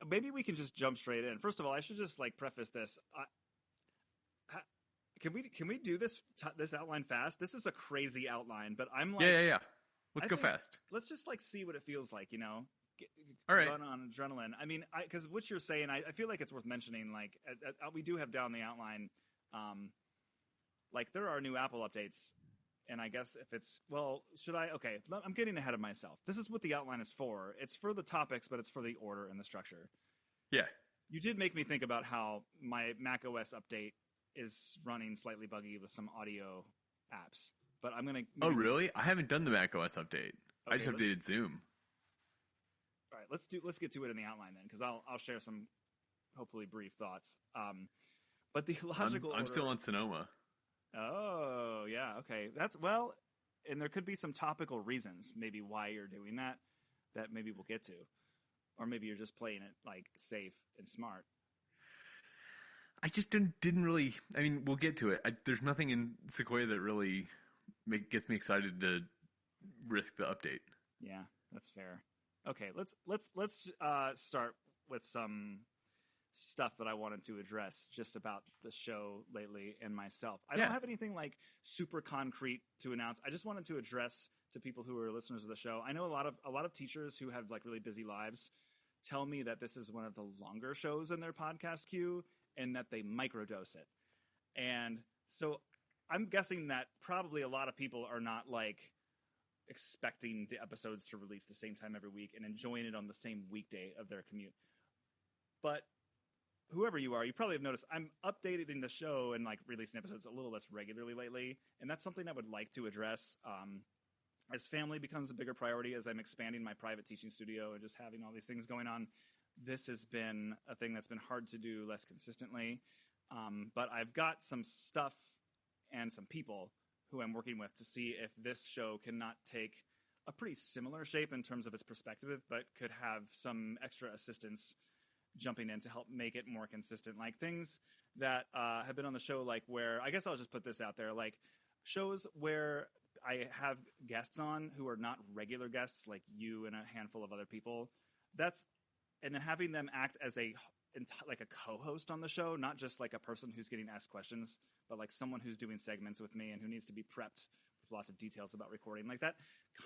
maybe we can just jump straight in. First of all, I should just like preface this. Can we do this outline fast? This is a crazy outline, but I'm like, yeah. Let's go fast. Let's just like see what it feels like, All right. Run on adrenaline. I mean, because what you're saying, I feel like it's worth mentioning. Like, we do have down the outline, like there are new Apple updates, and I guess if it's should I? Okay, I'm getting ahead of myself. This is what the outline is for. It's for the topics, but it's for the order and the structure. Yeah. You did make me think about how my Mac OS update is running slightly buggy with some audio apps, but I'm gonna. Oh, really? I haven't done the Mac OS update. Okay, I just updated Zoom. All right, let's get to it in the outline then, because I'll share some hopefully brief thoughts. But the logical. I'm still on Sonoma. Oh yeah, okay. And there could be some topical reasons maybe why you're doing that maybe we'll get to, or maybe you're just playing it like safe and smart. I just didn't really. I mean, we'll get to it. There's nothing in Sequoia that really gets me excited to risk the update. Yeah, that's fair. Okay, let's start with some stuff that I wanted to address just about the show lately and myself. I don't have anything like super concrete to announce. I just wanted to address to people who are listeners of the show. I know a lot of teachers who have like really busy lives tell me that this is one of the longer shows in their podcast queue and that they microdose it. And so I'm guessing that probably a lot of people are not like expecting the episodes to release the same time every week and enjoying it on the same weekday of their commute. But whoever you are, you probably have noticed I'm updating the show and like releasing episodes a little less regularly lately. And that's something I would like to address as family becomes a bigger priority, as I'm expanding my private teaching studio and just having all these things going on. This has been a thing that's been hard to do less consistently. But I've got some stuff and some people who I'm working with to see if this show cannot take a pretty similar shape in terms of its perspective, but could have some extra assistance jumping in to help make it more consistent. Like things that have been on the show, like where, I guess I'll just put this out there, like shows where I have guests on who are not regular guests, like you and a handful of other people. And then having them act as like a co-host on the show, not just like a person who's getting asked questions, but like someone who's doing segments with me and who needs to be prepped with lots of details about recording. Like that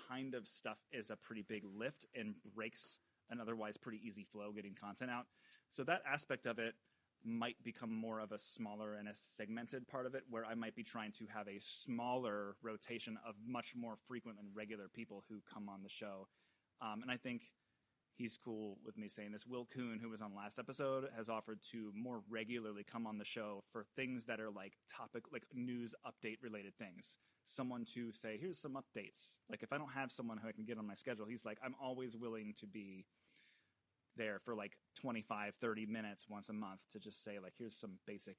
kind of stuff is a pretty big lift and breaks an otherwise pretty easy flow getting content out. So that aspect of it might become more of a smaller and a segmented part of it, where I might be trying to have a smaller rotation of much more frequent and regular people who come on the show. And I think he's cool with me saying this. Will Kuhn, who was on last episode, has offered to more regularly come on the show for things that are like like news update related things. Someone to say, here's some updates. Like if I don't have someone who I can get on my schedule, he's like, I'm always willing to be there for like 25, 30 minutes once a month to just say like, here's some basic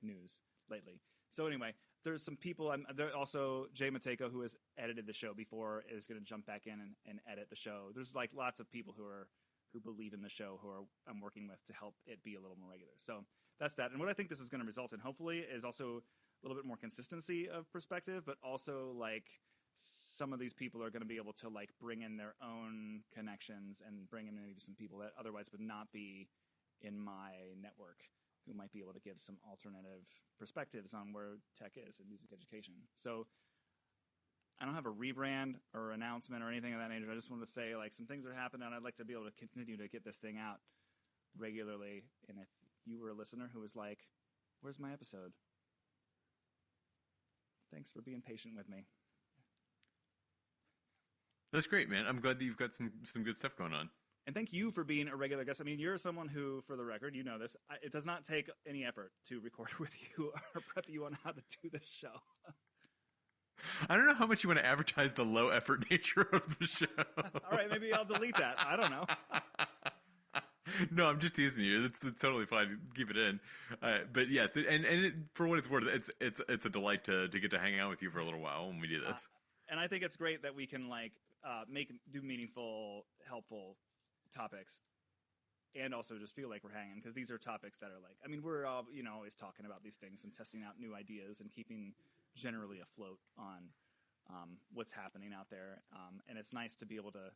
news lately. So anyway, there's some people. There also Jay Mateko, who has edited the show before, is going to jump back in and edit the show. There's like lots of people who believe in the show I'm working with to help it be a little more regular. So that's that. And what I think this is going to result in, hopefully, is also a little bit more consistency of perspective, but also like some of these people are going to be able to like bring in their own connections and bring in maybe some people that otherwise would not be in my network, who might be able to give some alternative perspectives on where tech is in music education. So I don't have a rebrand or announcement or anything of that nature. I just wanted to say like some things are happening, and I'd like to be able to continue to get this thing out regularly. And if you were a listener who was like, where's my episode? Thanks for being patient with me. That's great, man. I'm glad that you've got some good stuff going on. And thank you for being a regular guest. I mean, you're someone who, for the record, you know this, it does not take any effort to record with you or prep you on how to do this show. I don't know how much you want to advertise the low-effort nature of the show. All right, maybe I'll delete that. I don't know. No, I'm just teasing you. It's totally fine. Keep it in. But yes, for what it's worth, it's a delight to get to hang out with you for a little while when we do this. And I think it's great that we can like do meaningful, helpful topics, and also just feel like we're hanging, because these are topics that are like, I mean, we're all always talking about these things and testing out new ideas and keeping generally afloat on what's happening out there. And it's nice to be able to.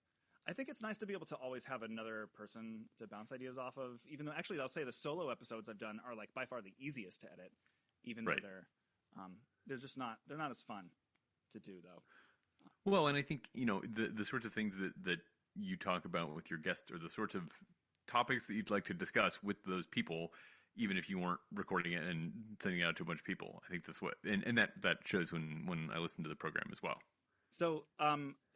I think it's nice to be able to always have another person to bounce ideas off of, even though actually I'll say the solo episodes I've done are like by far the easiest to edit, even though they're just they're not as fun to do though. Well, and I think, the sorts of things that you talk about with your guests are the sorts of topics that you'd like to discuss with those people, even if you weren't recording it and sending it out to a bunch of people. I think that's what, and that shows when I listen to the program as well. So,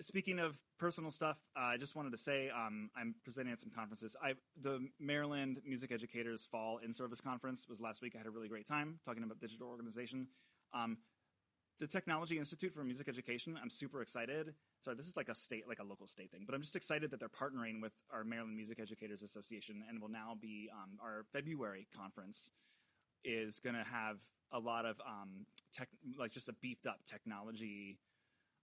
speaking of personal stuff, I just wanted to say I'm presenting at some conferences. The Maryland Music Educators Fall In-Service Conference was last week. I had a really great time talking about digital organization. The Technology Institute for Music Education, I'm super excited. Sorry, this is like a local state thing, but I'm just excited that they're partnering with our Maryland Music Educators Association, and will now be our February conference is going to have a lot of just a beefed up technology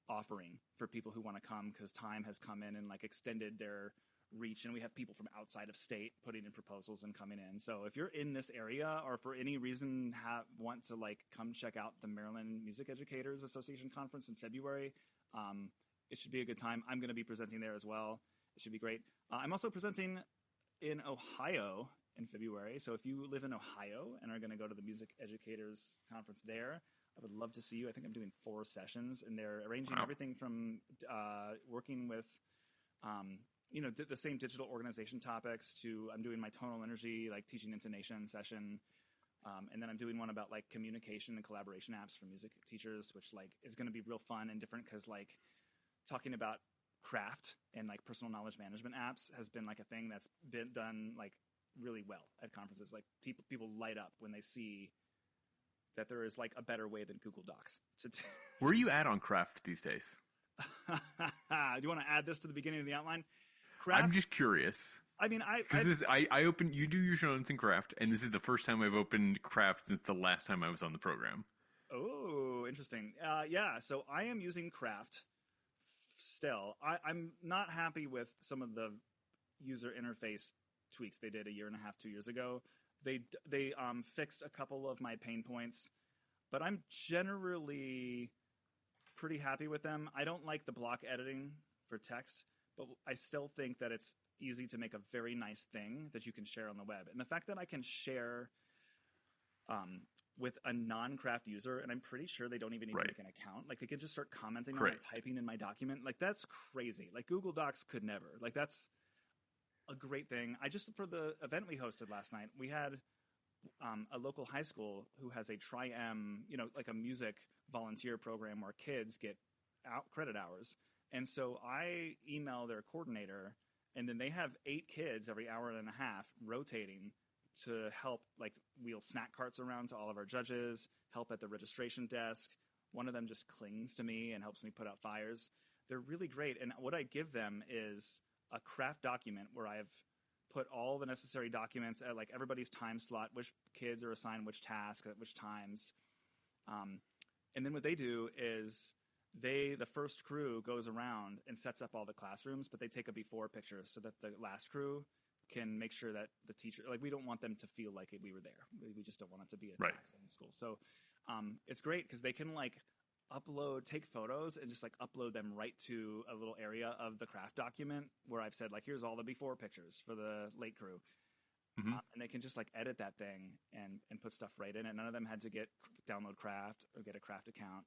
offering for people who want to come, because time has come in and like extended their reach, and we have people from outside of state putting in proposals and coming in. So if you're in this area or for any reason want to like come check out the Maryland Music Educators Association conference in February, it should be a good time. I'm going to be presenting there as well. It should be great. I'm also presenting in Ohio in February. So if you live in Ohio and are going to go to the Music Educators Conference there, I would love to see you. I think I'm doing 4 sessions, and they're arranging everything from working with, the same digital organization topics to I'm doing my tonal energy, like teaching intonation session. And then I'm doing one about like communication and collaboration apps for music teachers, which like is going to be real fun and different, because like talking about craft and like personal knowledge management apps has been like a thing that's been done like really well at conferences. Like people light up when they see that there is like a better way than Google Docs. Where are you at on craft these days? Do you want to add this to the beginning of the outline? Craft, I'm just curious. I mean, I opened. You do your show notes in craft, and this is the first time I've opened craft since the last time I was on the program. Oh, interesting. Yeah, so I am using craft still. I'm not happy with some of the user interface tweaks they did 1.5 years, 2 years ago. They fixed a couple of my pain points, but I'm generally pretty happy with them. I don't like the block editing for text, but I still think that it's easy to make a very nice thing that you can share on the web. And the fact that I can share with a non-craft user, and I'm pretty sure they don't even need to make an account. Like they could just start commenting on it, typing in my document. Like that's crazy. Like Google Docs could never. Like that's a great thing. For the event we hosted last night, we had a local high school who has a Tri-M, like a music volunteer program where kids get credit hours. And so I email their coordinator, and then they have 8 kids every hour and a half rotating to help, like wheel snack carts around to all of our judges, help at the registration desk. One of them just clings to me and helps me put out fires. They're really great. And what I give them is a craft document where I've put all the necessary documents at like everybody's time slot, which kids are assigned which task at which times. And then what they do is the first crew goes around and sets up all the classrooms, but they take a before picture so that the last crew can make sure that the teacher, like we don't want them to feel like we were there. We just don't want it to be a tax in the school. So it's great because they can like take photos and just like upload them right to a little area of the craft document where I've said like, here's all the before pictures for the late crew. And they can just like edit that thing and put stuff right in it. None of them had to download craft or get a craft account.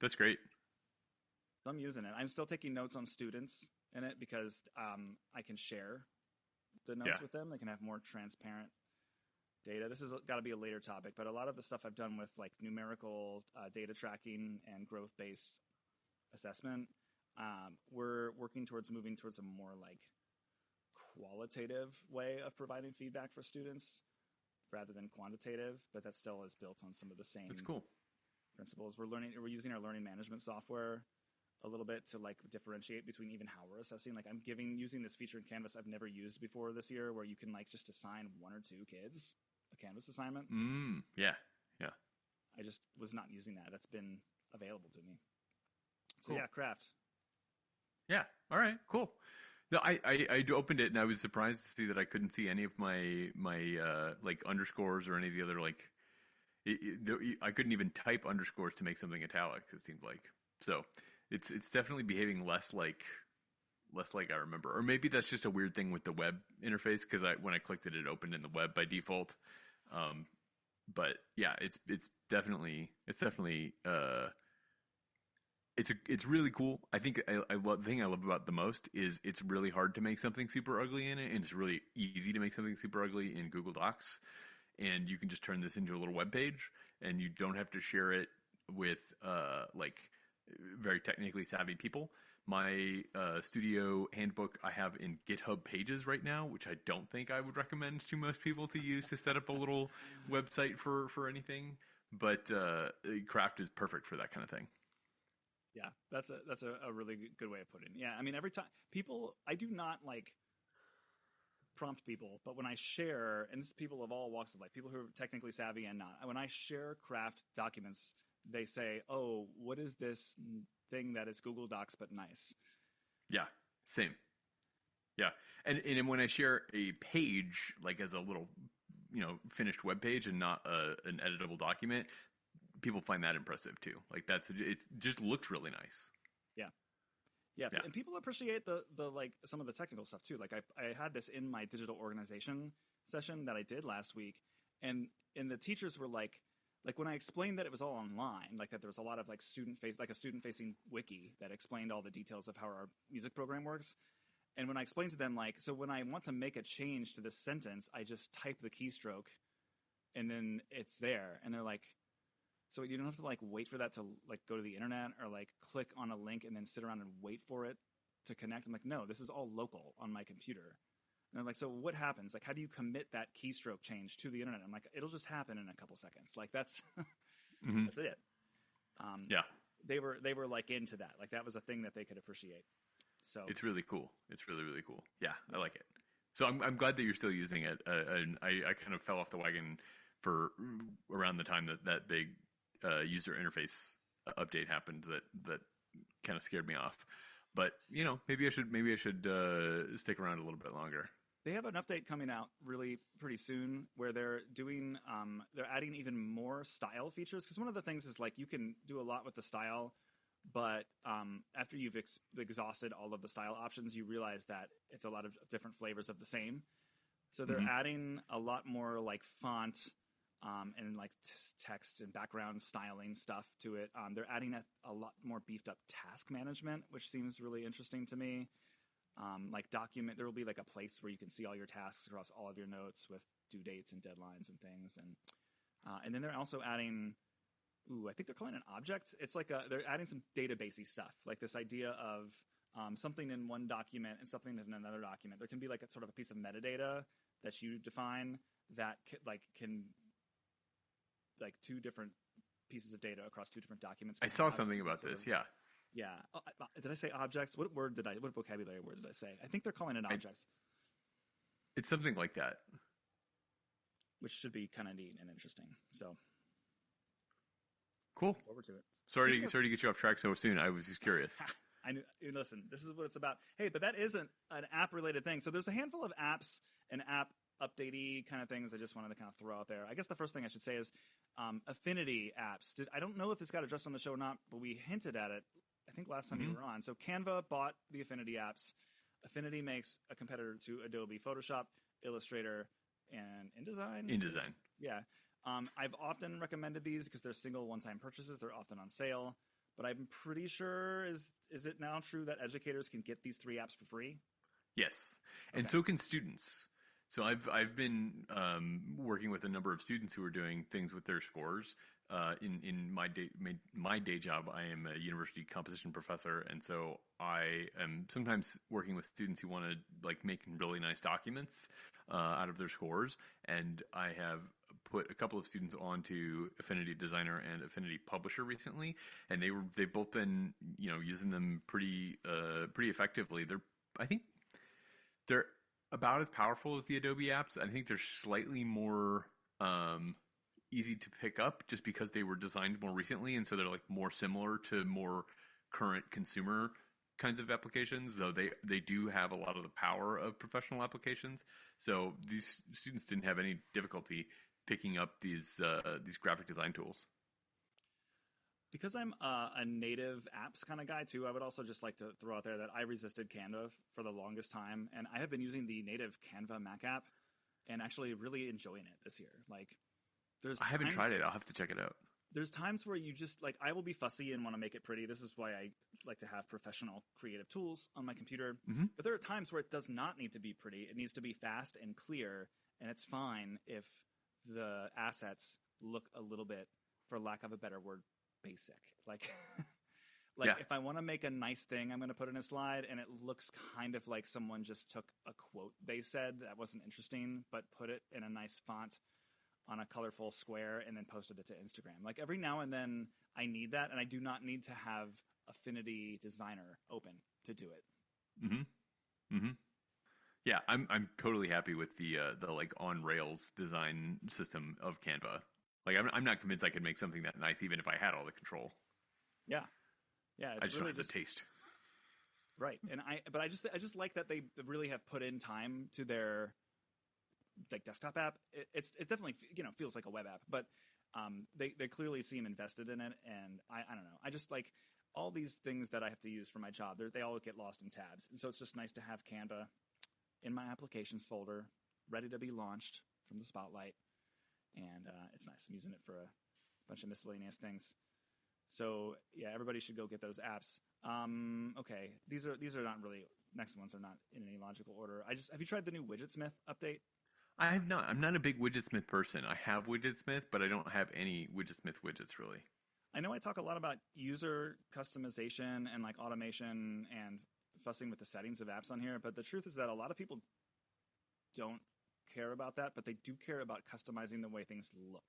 That's great. So I'm using it. I'm still taking notes on students in it because I can share the notes with them. They can have more transparent data. This has got to be a later topic, but a lot of the stuff I've done with like numerical data tracking and growth-based assessment, we're working towards moving towards a more like qualitative way of providing feedback for students rather than quantitative, but that still is built on some of the same That's cool. principles. We're using our learning management software a little bit to like differentiate between even how we're assessing. Like I'm using this feature in Canvas I've never used before this year where you can like just assign 1 or 2 kids a Canvas assignment. Yeah. I just was not using that. That's been available to me. So cool. Yeah, craft. Yeah. All right, cool. No, I opened it and I was surprised to see that I couldn't see any of my like underscores or any of the other like I couldn't even type underscores to make something italic, it seemed like. So it's definitely behaving less like less like I remember. Or maybe that's just a weird thing with the web interface, because when I clicked it, it opened in the web by default. But yeah, it's definitely it's really cool. I think the thing I love about it the most is it's really hard to make something super ugly in it, and it's really easy to make something super ugly in Google Docs. And you can just turn this into a little web page, and you don't have to share it with like very technically savvy people. My studio handbook I have in GitHub Pages right now, which I don't think I would recommend to most people to use to set up a little website for anything. But Craft is perfect for that kind of thing. Yeah, that's a really good way of putting it. Yeah, I mean, every time I do not like prompt people, but when I share, and this is people of all walks of life, people who are technically savvy and not, when I share Craft documents, they say, "Oh, what is this thing that is Google Docs but nice?" Yeah, same. Yeah, and when I share a page, like as a little, finished web page and not an editable document, people find that impressive too. Like it just looks really nice. Yeah, and people appreciate the like some of the technical stuff too. Like I had this in my digital organization session that I did last week, and the teachers were like when I explained that it was all online, like that there was a lot of like a student facing wiki that explained all the details of how our music program works. And when I explained to them, like, so when I want to make a change to this sentence, I just type the keystroke and then it's there. And they're like, so you don't have to like wait for that to like go to the internet or like click on a link and then sit around and wait for it to connect. I'm like, no, this is all local on my computer. And they're like, so what happens? Like, how do you commit that keystroke change to the internet? I'm like, it'll just happen in a couple seconds. Like that's, that's it. Yeah. They were like into that. Like that was a thing that they could appreciate. So it's really cool. It's really, really cool. Yeah. I like it. So I'm glad that you're still using it. And I kind of fell off the wagon for around the time that big user interface update happened that kind of scared me off. But maybe I should stick around a little bit longer. They have an update coming out really pretty soon where they're doing they're adding even more style features, because one of the things is like you can do a lot with the style, but after you've exhausted all of the style options, you realize that it's a lot of different flavors of the same. So they're adding a lot more like font and like text and background styling stuff to it. They're adding a lot more beefed up task management, which seems really interesting to me. Like there will be like a place where you can see all your tasks across all of your notes with due dates and deadlines and things. And then they're also adding, I think they're calling it objects. It's like they're adding some databasey stuff, like this idea of something in one document and something in another document. There can be like a sort of a piece of metadata that you define that can like two different pieces of data across two different documents. I saw something about this. Yeah. Yeah. Oh, did I say objects? What vocabulary word did I say? I think they're calling it objects. It's something like that. Which should be kind of neat and interesting. So. Cool. Look forward to it. Sorry to get you off track so soon. I was just curious. I knew. Listen, this is what it's about. Hey, but that isn't an app-related thing. So there's a handful of apps and app updatey kind of things I just wanted to kind of throw out there. I guess the first thing I should say is Affinity apps. I don't know if this got addressed on the show or not, but we hinted at it, I think last time you were on. So Canva bought the Affinity apps. Affinity makes a competitor to Adobe Photoshop, Illustrator, and InDesign. InDesign. Yeah. I've often recommended these because they're single one-time purchases. They're often on sale. But I'm pretty sure, is it now true that educators can get these 3 apps for free? Yes. And so can students. So I've been working with a number of students who are doing things with their scores. In my day job, I am a university composition professor, and so I am sometimes working with students who want to like make really nice documents out of their scores. And I have put a couple of students onto Affinity Designer and Affinity Publisher recently, and they've both been using them pretty effectively. I think they're about as powerful as the Adobe apps. I think they're slightly more easy to pick up just because they were designed more recently, and so they're like more similar to more current consumer kinds of applications, though they do have a lot of the power of professional applications. So these students didn't have any difficulty picking up these graphic design tools. Because I'm a native apps kind of guy too, I would also just like to throw out there that I resisted Canva for the longest time, and I have been using the native Canva Mac app and actually really enjoying it this year. Like, I haven't tried it. I'll have to check it out. There's times where you just like, I will be fussy and want to make it pretty. This is why I like to have professional creative tools on my computer. Mm-hmm. But there are times where it does not need to be pretty. It needs to be fast and clear, and it's fine if the assets look a little bit, for lack of a better word, basic. Like, if I want to make a nice thing, I'm going to put in a slide, and it looks kind of like someone just took a quote they said that wasn't interesting, but put it in a nice font on a colorful square and then posted it to Instagram. Like, every now and then I need that, and I do not need to have Affinity Designer open to do it. Mm-hmm. Mm-hmm. Yeah, I'm totally happy with the like on rails design system of Canva. Like, I'm not convinced I could make something that nice even if I had all the control. Yeah. Yeah, it's I just really don't have the taste. Right. And I just like that they really have put in time to their like desktop app. It definitely, feels like a web app, but they clearly seem invested in it, and I don't know. I just like all these things that I have to use for my job. They all get lost in tabs, and so it's just nice to have Canva in my applications folder, ready to be launched from the spotlight, and it's nice. I'm using it for a bunch of miscellaneous things. So yeah, everybody should go get those apps. Okay, these are not really, next ones are not in any logical order. Have you tried the new Widgetsmith update? I have not. I'm not a big Widgetsmith person. I have Widgetsmith, but I don't have any Widgetsmith widgets really. I know I talk a lot about user customization and like automation and fussing with the settings of apps on here, but the truth is that a lot of people don't care about that, but they do care about customizing the way things look.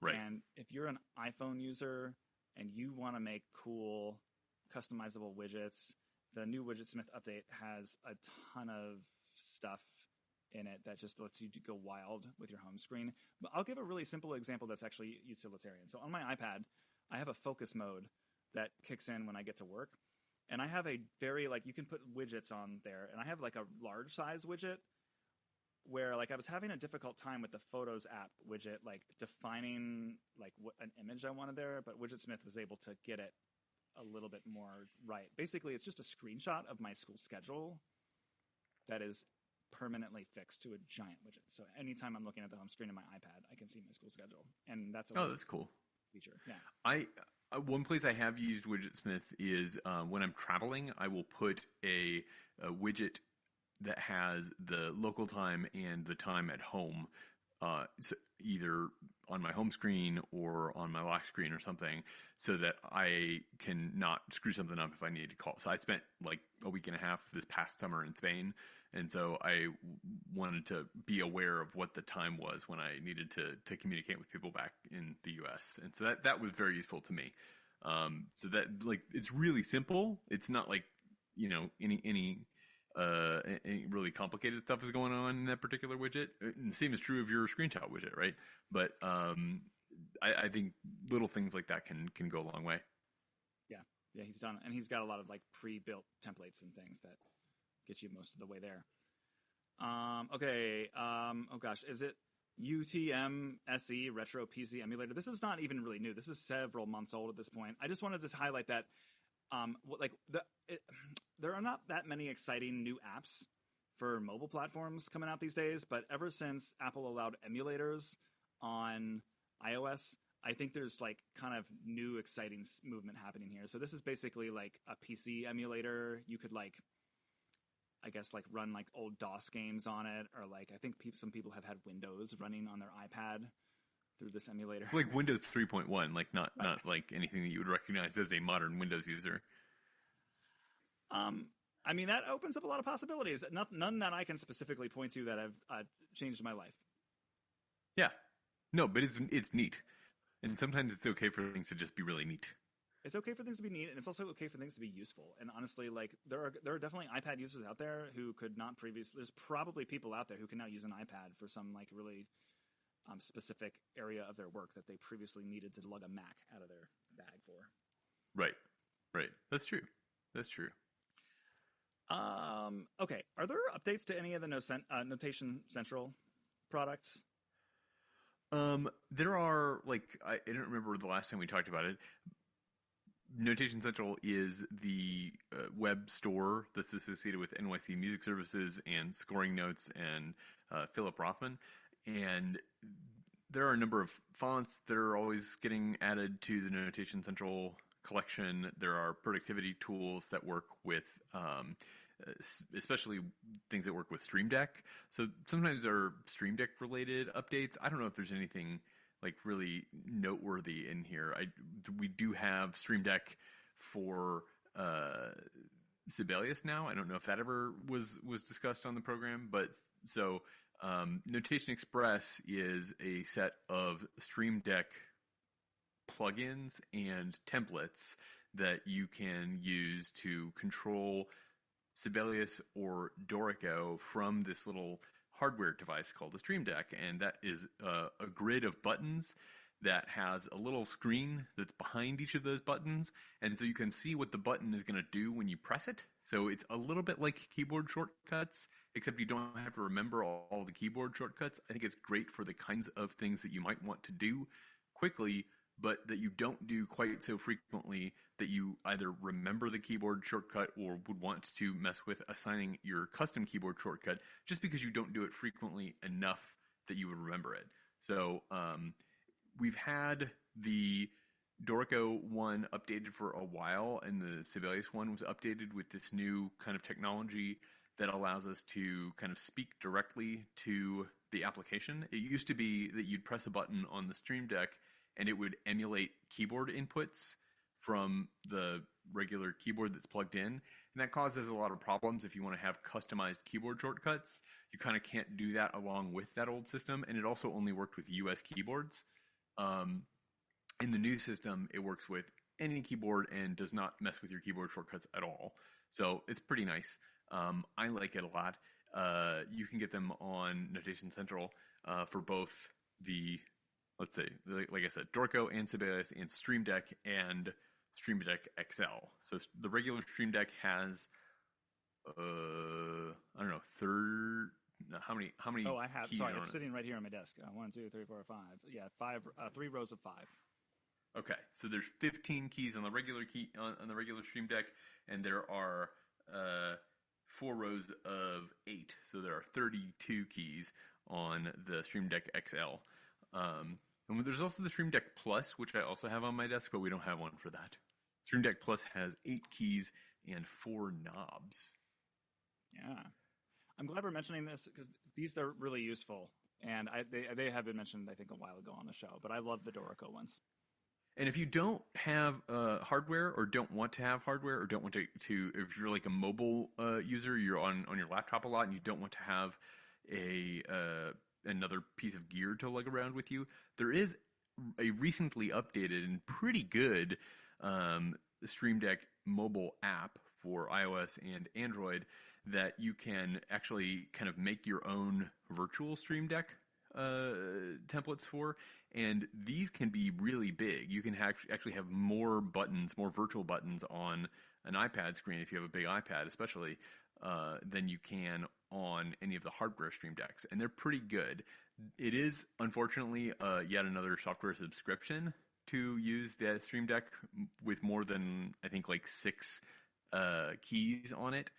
Right. And if you're an iPhone user and you want to make cool customizable widgets, the new Widgetsmith update has a ton of stuff in it that just lets you go wild with your home screen. But I'll give a really simple example that's actually utilitarian. So on my iPad, I have a focus mode that kicks in when I get to work. And I have a very, like, you can put widgets on there. And I have like a large size widget where like I was having a difficult time with the Photos app widget, like defining like what an image I wanted there. But Widgetsmith was able to get it a little bit more right. Basically, it's just a screenshot of my school schedule that is permanently fixed to a giant widget. So anytime I'm looking at the home screen of my iPad, I can see my school schedule, and that's that's cool feature. Yeah. One place I have used Widgetsmith is when I'm traveling. I will put a widget that has the local time and the time at home, so either on my home screen or on my lock screen or something, so that I can not screw something up if I need to call. So I spent like a week and a half this past summer in Spain, and so I wanted to be aware of what the time was when I needed to communicate with people back in the U.S. And so that was very useful to me. So that, like, it's really simple. It's not like, any really complicated stuff is going on in that particular widget. And the same is true of your screenshot widget, right? But I think little things like that can go a long way. Yeah, he's done, and he's got a lot of like pre-built templates and things that get you most of the way there. Okay. Oh gosh, is it UTM-SE Retro PC Emulator? This is not even really new. This is several months old at this point. I just wanted to highlight that there are not that many exciting new apps for mobile platforms coming out these days, but ever since Apple allowed emulators on iOS, I think there's like kind of new exciting movement happening here. So this is basically like a PC emulator. You could like, I guess, like run like old DOS games on it, or like I think some people have had Windows running on their iPad through this emulator. Like Windows 3.1, like not like anything that you would recognize as a modern Windows user. I mean, that opens up a lot of possibilities. None that I can specifically point to that have changed my life. Yeah. No, but it's neat. And sometimes it's okay for things to just be really neat. It's okay for things to be neat, and it's also okay for things to be useful. And honestly, like there are definitely iPad users out there who could not previously. There's probably people out there who can now use an iPad for some like really specific area of their work that they previously needed to lug a Mac out of their bag for. Right. That's true. Okay. Are there updates to any of the Notation Central products? There are I don't remember the last time we talked about it. Notation Central is the web store that's associated with NYC Music Services and Scoring Notes and Philip Rothman. And there are a number of fonts that are always getting added to the Notation Central collection. There are productivity tools that work with, especially things that work with Stream Deck. So sometimes there are Stream Deck related updates. I don't know if there's anything really noteworthy in here. We do have Stream Deck for Sibelius now. I don't know if that ever was discussed on the program, but so Notation Express is a set of Stream Deck plugins and templates that you can use to control Sibelius or Dorico from this little hardware device called the Stream Deck, and that is a grid of buttons that has a little screen that's behind each of those buttons, and so you can see what the button is going to do when you press it. So it's a little bit like keyboard shortcuts, except you don't have to remember all the keyboard shortcuts. I think it's great for the kinds of things that you might want to do quickly, but that you don't do quite so frequently that you either remember the keyboard shortcut or would want to mess with assigning your custom keyboard shortcut just because you don't do it frequently enough that you would remember it. So we've had the Dorico one updated for a while, and the Sibelius one was updated with this new kind of technology that allows us to kind of speak directly to the application. It used to be that you'd press a button on the Stream Deck and it would emulate keyboard inputs from the regular keyboard that's plugged in. And that causes a lot of problems if you want to have customized keyboard shortcuts. You kind of can't do that along with that old system. And it also only worked with US keyboards. In the new system, it works with any keyboard and does not mess with your keyboard shortcuts at all. So it's pretty nice. I like it a lot. You can get them on Notation Central for both the, let's say, like I said, Dorico and Sibelius and Stream Deck and Stream Deck XL. So the regular Stream Deck has, I don't know, how many? Oh, I have. Sorry, it's it? sitting right here on my desk. 1, 2, 3, 4, 5. Yeah, 5. 3 rows of 5. Okay, so there's 15 keys on the regular on the regular Stream Deck, and there are 4 rows of 8. So there are 32 keys on the Stream Deck XL. And there's also the Stream Deck Plus, which I also have on my desk, but we don't have one for that. Stream Deck Plus has 8 keys and 4 knobs. Yeah. I'm glad we're mentioning this because these are really useful. And they have been mentioned, I think, a while ago on the show. But I love the Dorico ones. And if you don't have hardware or don't want to have hardware or don't want to if you're like a mobile user, you're on your laptop a lot and you don't want to have another piece of gear to lug around with you, there is a recently updated and pretty good Stream Deck mobile app for iOS and Android that you can actually kind of make your own virtual Stream Deck templates for, and these can be really big. You can actually have more buttons, more virtual buttons on an iPad screen if you have a big iPad especially, than you can on any of the hardware Stream Decks, and they're pretty good. It is, unfortunately, yet another software subscription to use the Stream Deck with more than, I think, like 6 keys on it,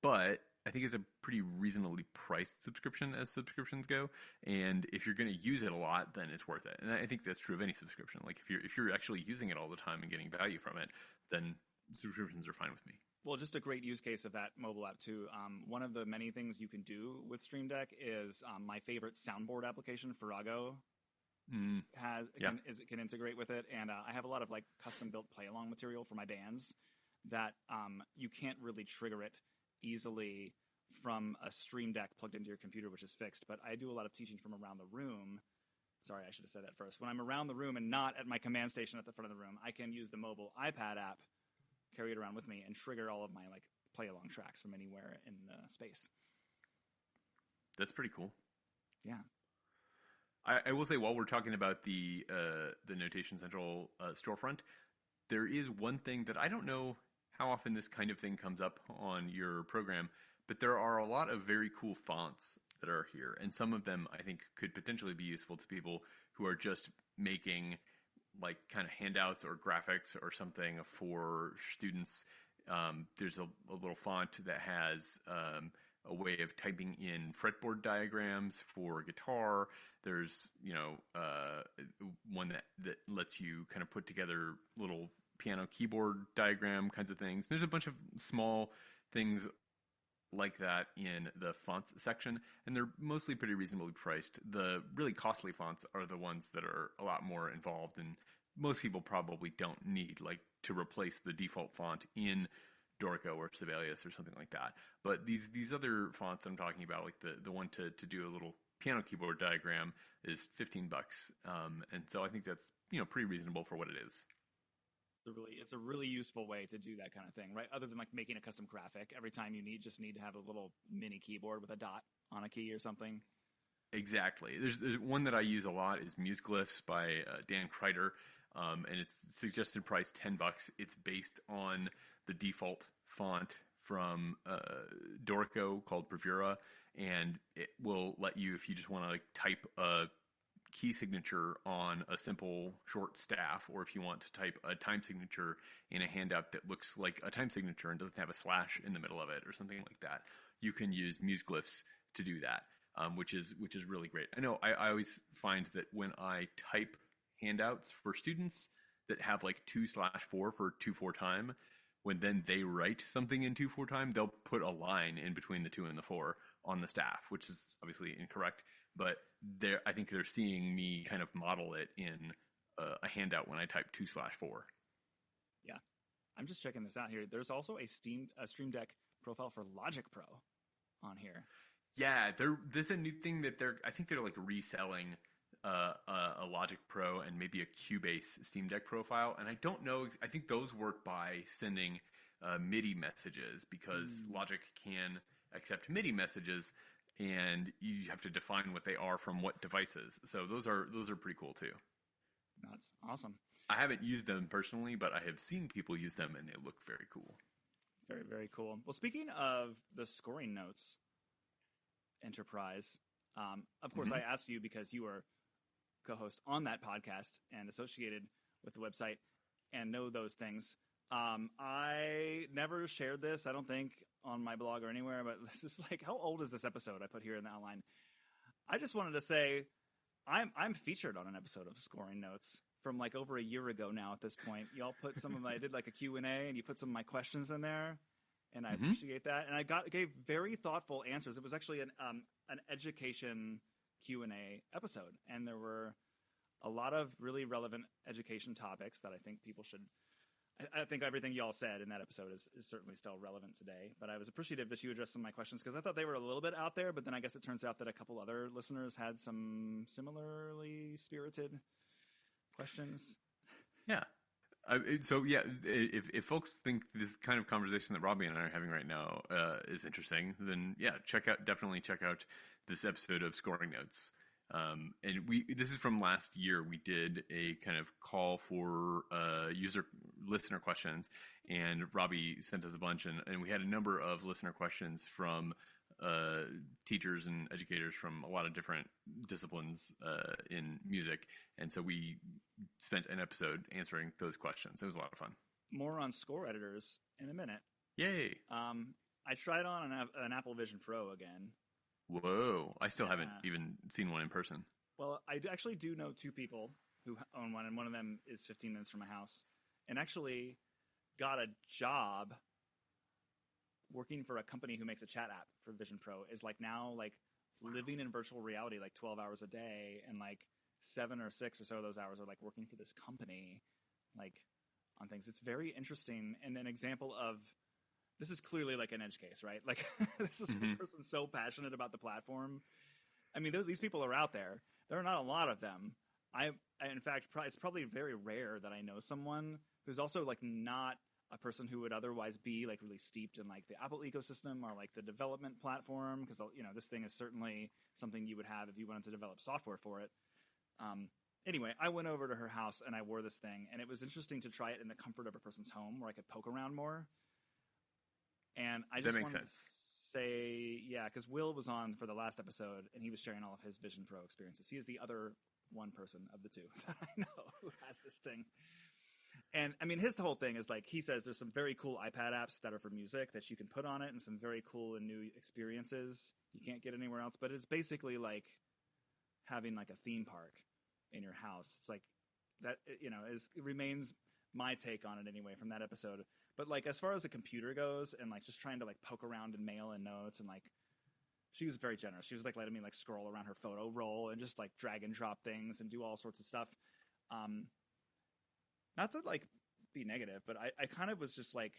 but I think it's a pretty reasonably priced subscription as subscriptions go, and if you're going to use it a lot, then it's worth it. And I think that's true of any subscription. Like if you're actually using it all the time and getting value from it, then subscriptions are fine with me. Well, just a great use case of that mobile app too. One of the many things you can do with Stream Deck is my favorite soundboard application, Farrago, can integrate with it, and I have a lot of like custom built play along material for my bands that you can't really trigger it easily from a Stream Deck plugged into your computer, which is fixed. But I do a lot of teaching from around the room. Sorry, I should have said that first. When I'm around the room and not at my command station at the front of the room, I can use the mobile iPad app, carry it around with me, and trigger all of my like play along tracks from anywhere in space. That's pretty cool. Yeah. I will say, while we're talking about the Notation Central storefront, there is one thing that I don't know how often this kind of thing comes up on your program, but there are a lot of very cool fonts that are here. And some of them I think could potentially be useful to people who are just making like kind of handouts or graphics or something for students. There's a little font that has a way of typing in fretboard diagrams for guitar. There's, one that lets you kind of put together little piano keyboard diagram kinds of things. There's a bunch of small things like that in the fonts section, and they're mostly pretty reasonably priced. The really costly fonts are the ones that are a lot more involved, and most people probably don't need, like, to replace the default font in Dorico or Sibelius or something like that. But these other fonts I'm talking about, like the one to do a little piano keyboard diagram, is $15. And so I think that's, pretty reasonable for what it is. It's a really useful way to do that kind of thing, right? Other than like making a custom graphic, every time you just need to have a little mini keyboard with a dot on a key or something. Exactly. There's one that I use a lot is Museglyphs by Dan Kreider, and its suggested price $10. It's based on the default font from Dorico called Bravura, and it will let you, if you just want to like type a key signature on a simple short staff, or if you want to type a time signature in a handout that looks like a time signature and doesn't have a slash in the middle of it or something like that, you can use Museglyphs to do that, which is really great. I know I always find that when I type handouts for students that have like 2/4 for 2/4 time, when then they write something in 2/4 time, they'll put a line in between the 2 and the 4 on the staff, which is obviously incorrect. But I think they're seeing me kind of model it in a handout when I type 2/4. Yeah, I'm just checking this out here. There's also a Stream Deck profile for Logic Pro on here. Yeah, there's a new thing that I think they're like reselling a Logic Pro and maybe a Cubase Steam Deck profile, and I don't know. I think those work by sending MIDI messages, because Logic can accept MIDI messages, and you have to define what they are from what devices. So those are pretty cool too. That's awesome. I haven't used them personally, but I have seen people use them, and they look very cool. Very, very cool. Well, speaking of the Scoring Notes enterprise, of course, I asked you because you are co-host on that podcast and associated with the website and know those things. I never shared this, I don't think, on my blog or anywhere, but this is like, how old is this episode I put here in the outline? I just wanted to say I'm featured on an episode of Scoring Notes from like over a year ago now at this point. Y'all put some of I did like a Q&A, and you put some of my questions in there, and I appreciate that. And I gave very thoughtful answers. It was actually an education Q&A episode, and there were a lot of really relevant education topics that I think people should. I think everything y'all said in that episode is certainly still relevant today, but I was appreciative that you addressed some of my questions, because I thought they were a little bit out there, but then I guess it turns out that a couple other listeners had some similarly spirited questions. Yeah. If folks think the kind of conversation that Robbie and I are having right now is interesting, then definitely check out this episode of Scoring Notes. And this is from last year. We did a kind of call for listener questions, and Robbie sent us a bunch, and we had a number of listener questions from teachers and educators from a lot of different disciplines in music, and so we spent an episode answering those questions. It was a lot of fun. More on score editors in a minute. Yay! I tried on an Apple Vision Pro again. Whoa! I still haven't even seen one in person. Well, I actually do know two people who own one, and one of them is 15 minutes from my house, and actually got a job working for a company who makes a chat app for Vision Pro. Is like now like living in virtual reality like 12 hours a day, and like 7 or 6 or so of those hours are like working for this company, like on things. It's very interesting, and an example of. This is clearly like an edge case, right? Like this is a person so passionate about the platform. I mean, these people are out there. There are not a lot of them. In fact, it's probably very rare that I know someone who's also like not a person who would otherwise be like really steeped in like the Apple ecosystem or like the development platform, because this thing is certainly something you would have if you wanted to develop software for it. Anyway, I went over to her house and I wore this thing, and it was interesting to try it in the comfort of a person's home where I could poke around more. And I just wanted to say, yeah, because Will was on for the last episode, and he was sharing all of his Vision Pro experiences. He is the other one person of the two that I know who has this thing. And I mean, his whole thing is like, he says there's some very cool iPad apps that are for music that you can put on it, and some very cool and new experiences you can't get anywhere else. But it's basically like having like a theme park in your house. It's like that, you know, it remains my take on it anyway from that episode. But like, as far as the computer goes, and like just trying to like poke around in mail and notes, and like, she was very generous. She was like letting me like scroll around her photo roll and just like drag and drop things and do all sorts of stuff. Not to like be negative, but I kind of was just like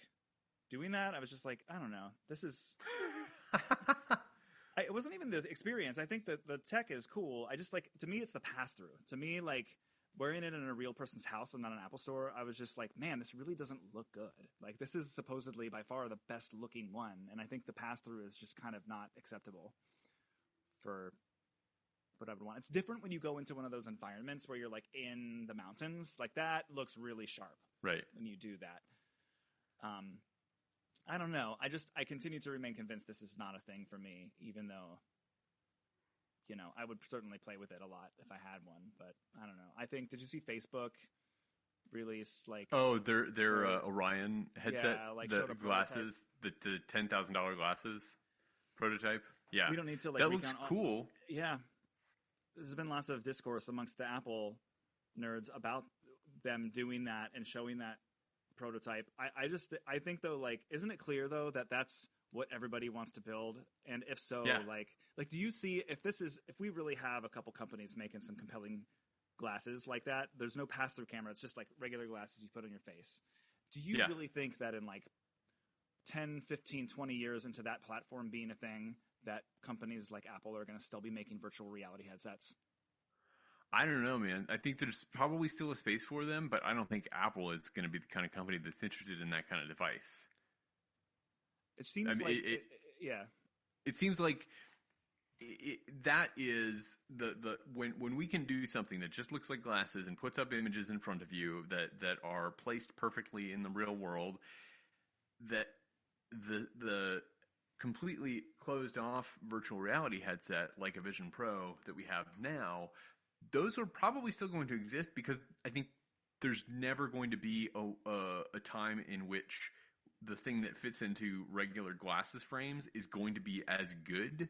doing that. I was just like, I don't know, this is. It wasn't even the experience. I think that the tech is cool. I just like, to me, it's the pass through. To me, like, wearing it in a real person's house and not an Apple store, I was just like, man, this really doesn't look good. Like, this is supposedly by far the best looking one. And I think the pass through is just kind of not acceptable for what I would want. It's different when you go into one of those environments where you're like in the mountains. Like, that looks really sharp. Right. When you do that. I don't know. I continue to remain convinced this is not a thing for me, even though, you know, I would certainly play with it a lot if I had one, but I don't know. I think, did you see Facebook release like? Oh, their Orion headset, yeah, like the glasses, the $10,000 glasses prototype. Yeah, we don't need to like. That looks cool. Yeah, there's been lots of discourse amongst the Apple nerds about them doing that and showing that prototype. I think though, like, isn't it clear though that that's what everybody wants to build? And if so, yeah. like, do you see if we really have a couple companies making some compelling glasses like that, there's no pass-through camera, it's just like regular glasses you put on your face. Do you really think that in like 10, 15, 20 years into that platform being a thing, that companies like Apple are going to still be making virtual reality headsets? I don't know, man. I think there's probably still a space for them, but I don't think Apple is going to be the kind of company that's interested in that kind of device. It seems It seems like that is when we can do something that just looks like glasses and puts up images in front of you that are placed perfectly in the real world, that the completely closed off virtual reality headset like a Vision Pro that we have now, those are probably still going to exist, because I think there's never going to be a time in which the thing that fits into regular glasses frames is going to be as good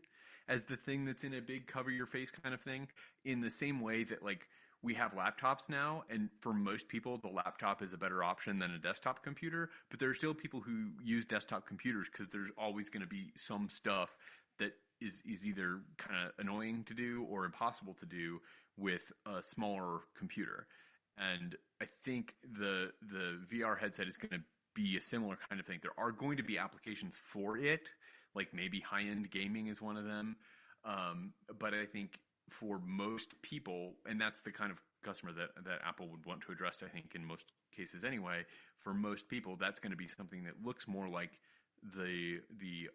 as the thing that's in a big cover your face kind of thing, in the same way that like we have laptops now, and for most people the laptop is a better option than a desktop computer, but there are still people who use desktop computers because there's always going to be some stuff that is either kind of annoying to do or impossible to do with a smaller computer. And I think the VR headset is going to be a similar kind of thing. There are going to be applications for it, like maybe high-end gaming is one of them. But I think for most people, and that's the kind of customer that Apple would want to address, I think, in most cases anyway, for most people, that's going to be something that looks more like the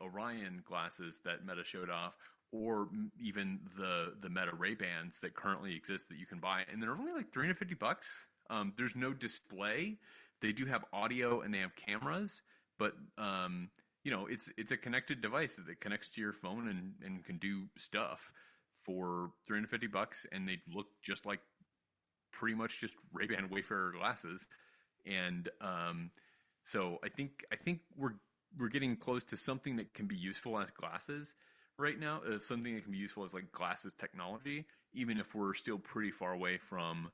Orion glasses that Meta showed off, or even the Meta Ray-Bans that currently exist that you can buy. And they're only like $350. There's no display. They do have audio and they have cameras, but you know, it's a connected device that connects to your phone and can do stuff for $350, and they look just like pretty much just Ray-Ban Wayfarer glasses. And so I think we're getting close to something that can be useful as glasses right now, something that can be useful as like glasses technology, even if we're still pretty far away from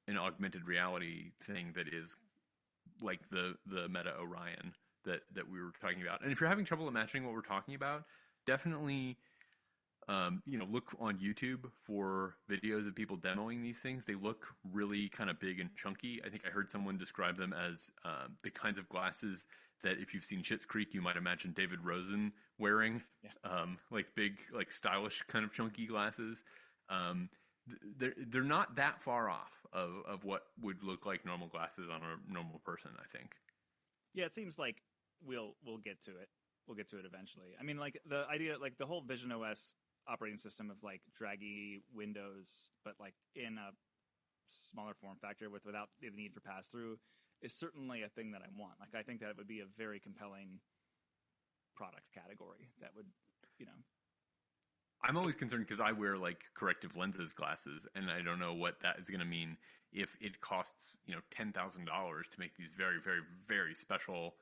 an augmented reality thing that is like the Meta Orion that we were talking about. And if you're having trouble imagining what we're talking about, definitely look on YouTube for videos of people demoing these things. They look really kind of big and chunky. I think I heard someone describe them as the kinds of glasses that if you've seen Schitt's Creek, you might imagine David Rosen wearing, like big, like stylish kind of chunky glasses. They're not that far off of what would look like normal glasses on a normal person, I think. Yeah, it seems like we'll get to it. We'll get to it eventually. I mean, like the idea, like the whole Vision OS operating system of like draggy windows, but like in a smaller form factor without the need for pass through, is certainly a thing that I want. Like, I think that it would be a very compelling product category that would, you know. I'm always concerned because I wear like corrective lenses glasses, and I don't know what that is going to mean if it costs, $10,000 to make these very, very, very special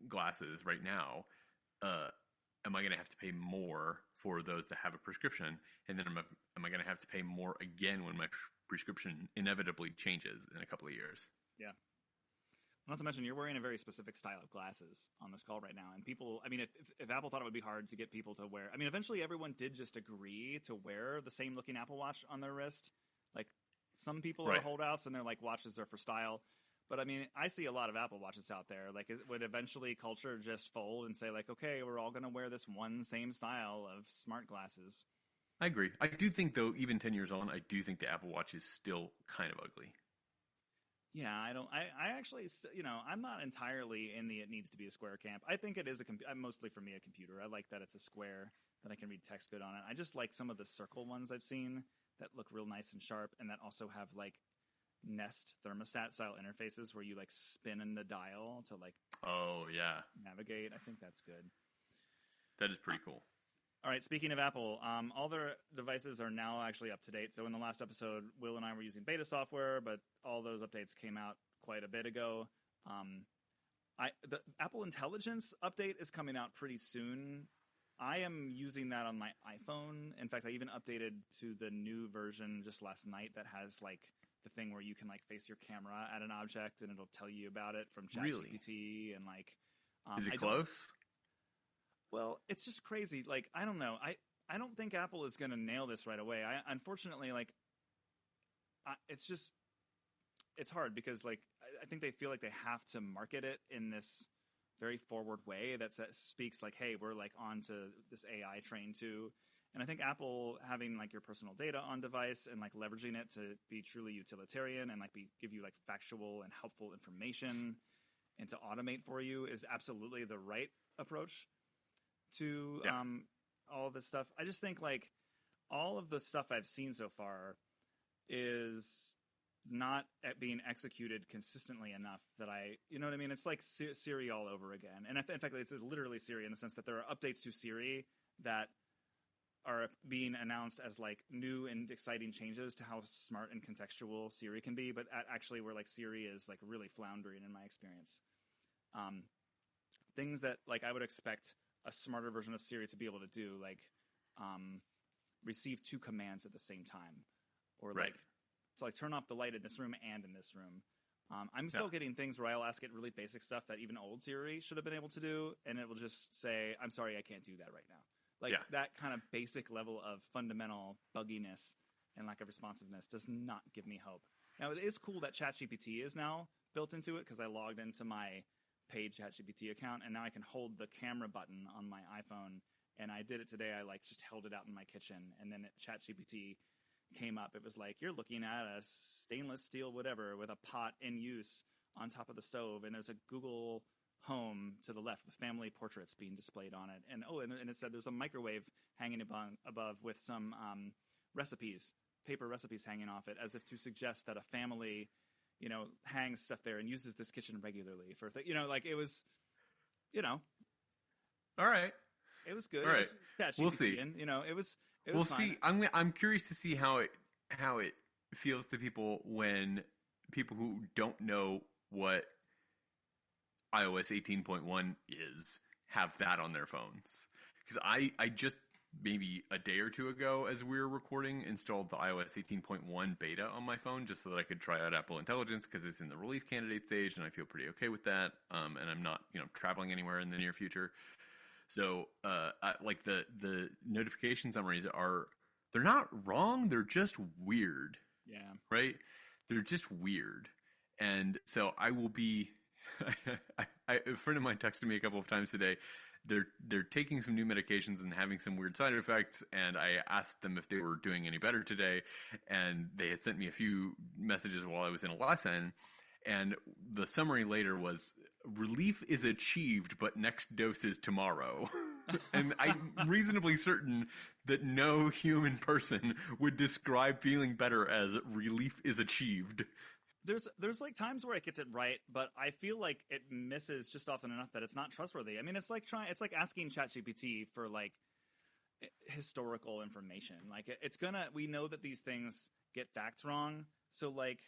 glasses right now. Am I going to have to pay more for those that have a prescription? And then am I going to have to pay more again when my prescription inevitably changes in a couple of years? Yeah. Not to mention, you're wearing a very specific style of glasses on this call right now. And people, I mean, if Apple thought it would be hard to get people to wear, I mean, eventually everyone did just agree to wear the same looking Apple Watch on their wrist. Like, some people are holdouts and they're like, watches are for style. But I mean, I see a lot of Apple Watches out there. Like, would eventually culture just fold and say, like, okay, we're all going to wear this one same style of smart glasses? I agree. I do think, though, even 10 years on, I do think the Apple Watch is still kind of ugly. Yeah, I actually, I'm not entirely in the it needs to be a square camp. I think it is mostly for me a computer. I like that it's a square, that I can read text good on it. I just like some of the circle ones I've seen that look real nice and sharp, and that also have like Nest thermostat style interfaces where you like spin in the dial to like navigate. I think that's good. That is pretty cool. All right, speaking of Apple, all their devices are now actually up to date. So in the last episode, Will and I were using beta software, but all those updates came out quite a bit ago. The Apple Intelligence update is coming out pretty soon. I am using that on my iPhone. In fact, I even updated to the new version just last night that has like the thing where you can like face your camera at an object and it'll tell you about it from ChatGPT and like. Is it close? Well, it's just crazy. Like, I don't know. I don't think Apple is going to nail this right away. Unfortunately, like, it's hard because, like, I think they feel like they have to market it in this very forward way that speaks like, hey, we're, like, on to this AI train, too. And I think Apple having, like, your personal data on device and, like, leveraging it to be truly utilitarian and, like, give you, like, factual and helpful information and to automate for you is absolutely the right approach to all this stuff. I just think like all of the stuff I've seen so far is not being executed consistently enough that you know what I mean? It's like Siri all over again. And in fact, it's literally Siri in the sense that there are updates to Siri that are being announced as like new and exciting changes to how smart and contextual Siri can be, but actually where like Siri is like really floundering in my experience. Things that like I would expect a smarter version of Siri to be able to do, like receive two commands at the same time, or like to like turn off the light in this room and in this room. I'm still getting things where I'll ask it really basic stuff that even old Siri should have been able to do, and it will just say, "I'm sorry, I can't do that right now." Like that kind of basic level of fundamental bugginess and lack of responsiveness does not give me hope. Now it is cool that ChatGPT is now built into it because I logged into my paid ChatGPT account, and now I can hold the camera button on my iPhone. And I did it today. I like just held it out in my kitchen, and then ChatGPT came up. It was like, you're looking at a stainless steel whatever with a pot in use on top of the stove, and there's a Google Home to the left with family portraits being displayed on it. And and it said there's a microwave hanging above with some paper recipes hanging off it, as if to suggest that a family hangs stuff there and uses this kitchen regularly for like it was, All right. It was good. All right. We'll see. And, it was we'll fine. see. I'm curious to see how it feels to people when people who don't know what iOS 18.1 is have that on their phones. Because I just maybe a day or two ago, as we were recording, installed the iOS 18.1 beta on my phone just so that I could try out Apple Intelligence because it's in the release candidate stage, and I feel pretty okay with that. And I'm not, traveling anywhere in the near future. So, like the notification summaries they're not wrong. They're just weird. Yeah. Right. They're just weird. And so I will be. A friend of mine texted me a couple of times today. They're taking some new medications and having some weird side effects, and I asked them if they were doing any better today, and they had sent me a few messages while I was in a lesson, and the summary later was, relief is achieved, but next dose is tomorrow. And I'm reasonably certain that no human person would describe feeling better as relief is achieved. there's like times where it gets it right, but I feel like it misses just often enough that it's not trustworthy. I mean, it's like asking ChatGPT for like historical information. Like we know that these things get facts wrong. So like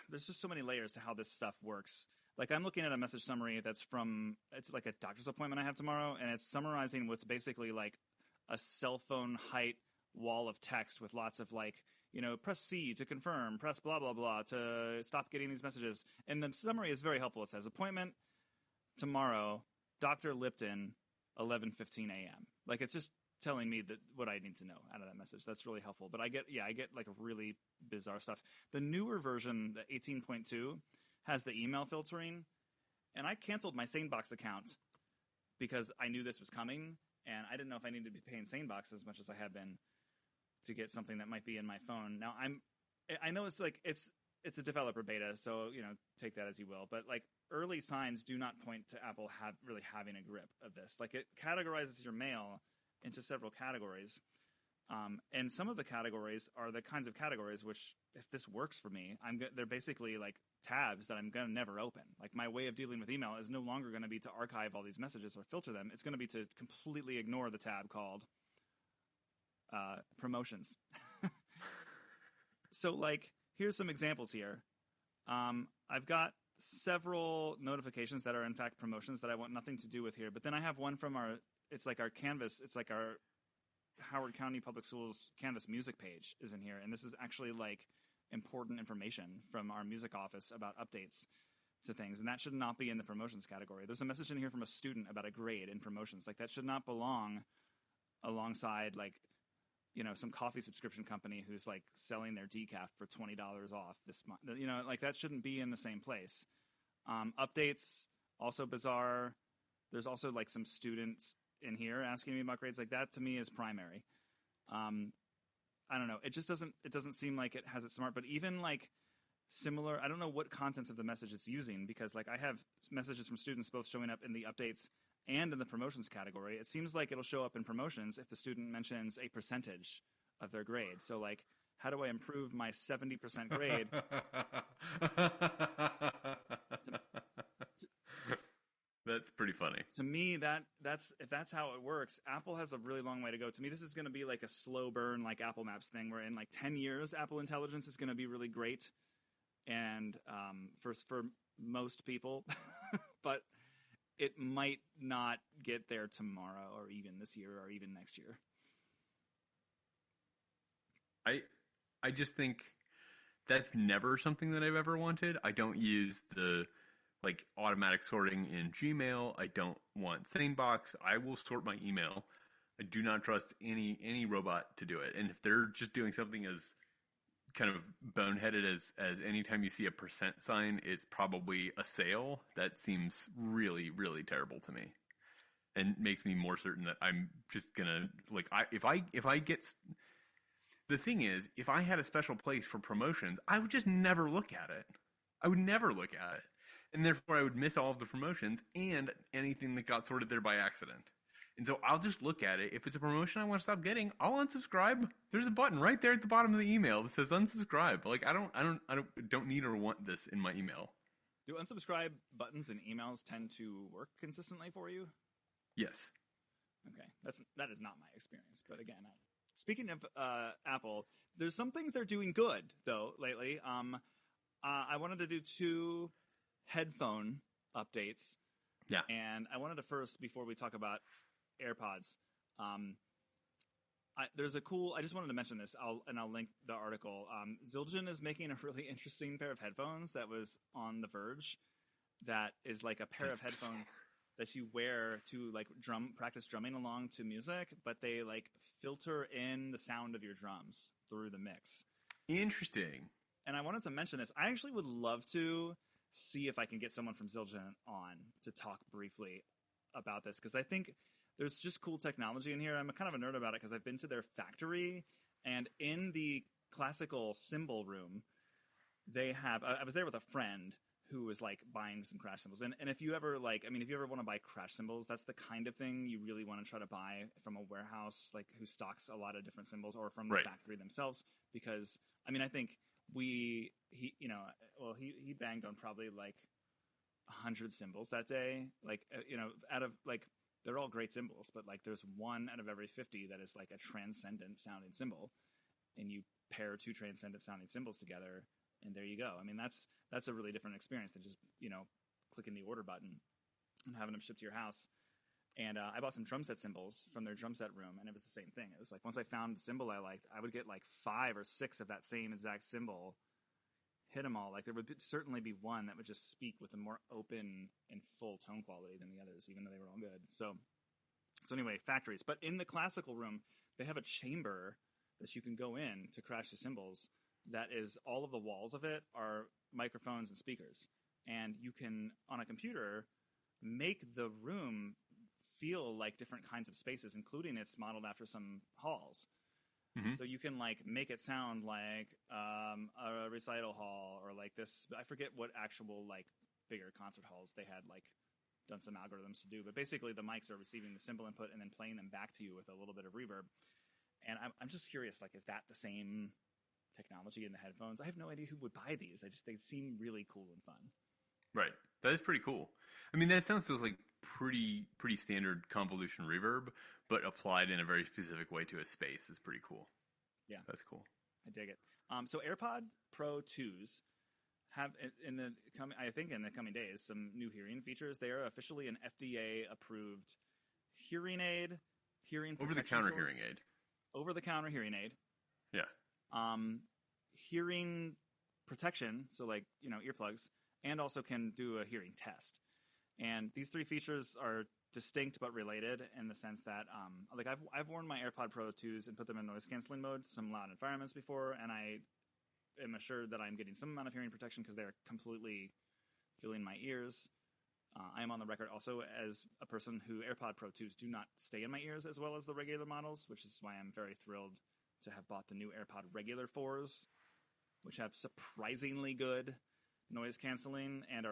there's just so many layers to how this stuff works. Like I'm looking at a message summary it's like a doctor's appointment I have tomorrow, and it's summarizing what's basically like a cell phone height wall of text with lots of like, press C to confirm, press blah, blah, blah to stop getting these messages. And the summary is very helpful. It says appointment tomorrow, Dr. Lipton, 11:15 a.m. Like it's just telling me that what I need to know out of that message. That's really helpful. But I get like really bizarre stuff. The newer version, the 18.2, has the email filtering, and I canceled my SaneBox account because I knew this was coming, and I didn't know if I needed to be paying SaneBox as much as I had been to get something that might be in my phone. Now I know it's like it's a developer beta, so take that as you will. But like early signs do not point to Apple really having a grip of this. Like it categorizes your mail into several categories, and some of the categories are the kinds of categories which, if this works for me, they're basically like tabs that I'm gonna never open. Like my way of dealing with email is no longer going to be to archive all these messages or filter them. It's going to be to completely ignore the tab called promotions. So like here's some examples here. I've got several notifications that are in fact promotions that I want nothing to do with here, but then I have one from our Canvas, it's like our Howard County Public Schools Canvas music page is in here, and this is actually like important information from our music office about updates to things, and that should not be in the promotions category. There's a message in here from a student about a grade in promotions. Like that should not belong alongside like some coffee subscription company who's like selling their decaf for $20 off this month. Like that shouldn't be in the same place. Updates also bizarre. There's also like some students in here asking me about grades. Like that to me is primary. I don't know. It doesn't seem like it has it smart, but even like similar, I don't know what contents of the message it's using, because like I have messages from students both showing up in the updates and in the promotions category. It seems like it'll show up in promotions if the student mentions a percentage of their grade. So like, how do I improve my 70% grade? That's pretty funny. To me, that's if that's how it works, Apple has a really long way to go. To me, this is going to be like a slow burn, like Apple Maps thing, where in like 10 years, Apple Intelligence is going to be really great, and for most people, but it might not get there tomorrow, or even this year, or even next year. I just think that's never something that I've ever wanted. I don't use the like automatic sorting in Gmail. I don't want SaneBox. I will sort my email. I do not trust any robot to do it. And if they're just doing something as kind of boneheaded as anytime you see a percent sign, it's probably a sale, that seems really, really terrible to me, and makes me more certain that I'm just gonna like if I get. The thing is, if I had a special place for promotions, I would just never look at it. I would never look at it. And therefore, I would miss all of the promotions and anything that got sorted there by accident. And so I'll just look at it. If it's a promotion I want to stop getting, I'll unsubscribe. There's a button right there at the bottom of the email that says unsubscribe. Like I don't need or want this in my email. Do unsubscribe buttons in emails tend to work consistently for you? Yes. Okay, that is not my experience. But again, speaking of Apple, there's some things they're doing good though lately. I wanted to do 2 headphone updates. Yeah. And I wanted to first, before we talk about AirPods, there's a cool, I just wanted to mention this, I'll link the article. Zildjian is making a really interesting pair of headphones that was on The Verge, that is like a pair of headphones that you wear to like practice drumming along to music, but they like filter in the sound of your drums through the mix. Interesting. And I wanted to mention this. I actually would love to see if I can get someone from Zildjian on to talk briefly about this, because I think there's just cool technology in here. I'm kind of a nerd about it because I've been to their factory, and in the classical cymbal room, they have. I was there with a friend who was like buying some crash cymbals, and if you ever if you ever want to buy crash cymbals, that's the kind of thing you really want to try to buy from a warehouse like who stocks a lot of different cymbals, or from the factory themselves, because I think he banged on probably like 100 cymbals that day. Like, out of like, they're all great cymbals, but like there's one out of every 50 that is like a transcendent sounding cymbal, and you pair two transcendent sounding cymbals together, and there you go. I mean, that's a really different experience than just, clicking the order button and having them shipped to your house. And I bought some drum set cymbals from their drum set room, and it was the same thing. It was like, once I found a cymbal I liked, I would get like 5 or 6 of that same exact cymbal, hit them all. Like, there would certainly be one that would just speak with a more open and full tone quality than the others, even though they were all good. So anyway, factories. But in the classical room, they have a chamber that you can go in to crash the cymbals. That is, all of the walls of it are microphones and speakers. And you can, on a computer, make the room feel like different kinds of spaces, including it's modeled after some halls. Mm-hmm. So you can like make it sound like a recital hall, or like this. I forget what actual like bigger concert halls they had like done some algorithms to do, but basically the mics are receiving the cymbal input and then playing them back to you with a little bit of reverb. And I'm just curious, like, is that the same technology in the headphones? I have no idea who would buy these. They seem really cool and fun. Right. That is pretty cool. I mean, that sounds just like pretty standard convolution reverb, but applied in a very specific way to a space is pretty cool. Yeah. That's cool. I dig it. So AirPod Pro 2s have, in the coming days, some new hearing features. They are officially an FDA-approved hearing aid, hearing protection over-the-counter source. hearing aid. Over-the-counter hearing aid. Yeah. Hearing protection, so like, earplugs, and also can do a hearing test. And these 3 features are distinct but related in the sense that, like, I've worn my AirPod Pro 2s and put them in noise canceling mode, some loud environments before, and I am assured that I'm getting some amount of hearing protection because they're completely filling my ears. I am on the record also as a person who AirPod Pro 2s do not stay in my ears as well as the regular models, which is why I'm very thrilled to have bought the new AirPod regular 4s, which have surprisingly good noise canceling and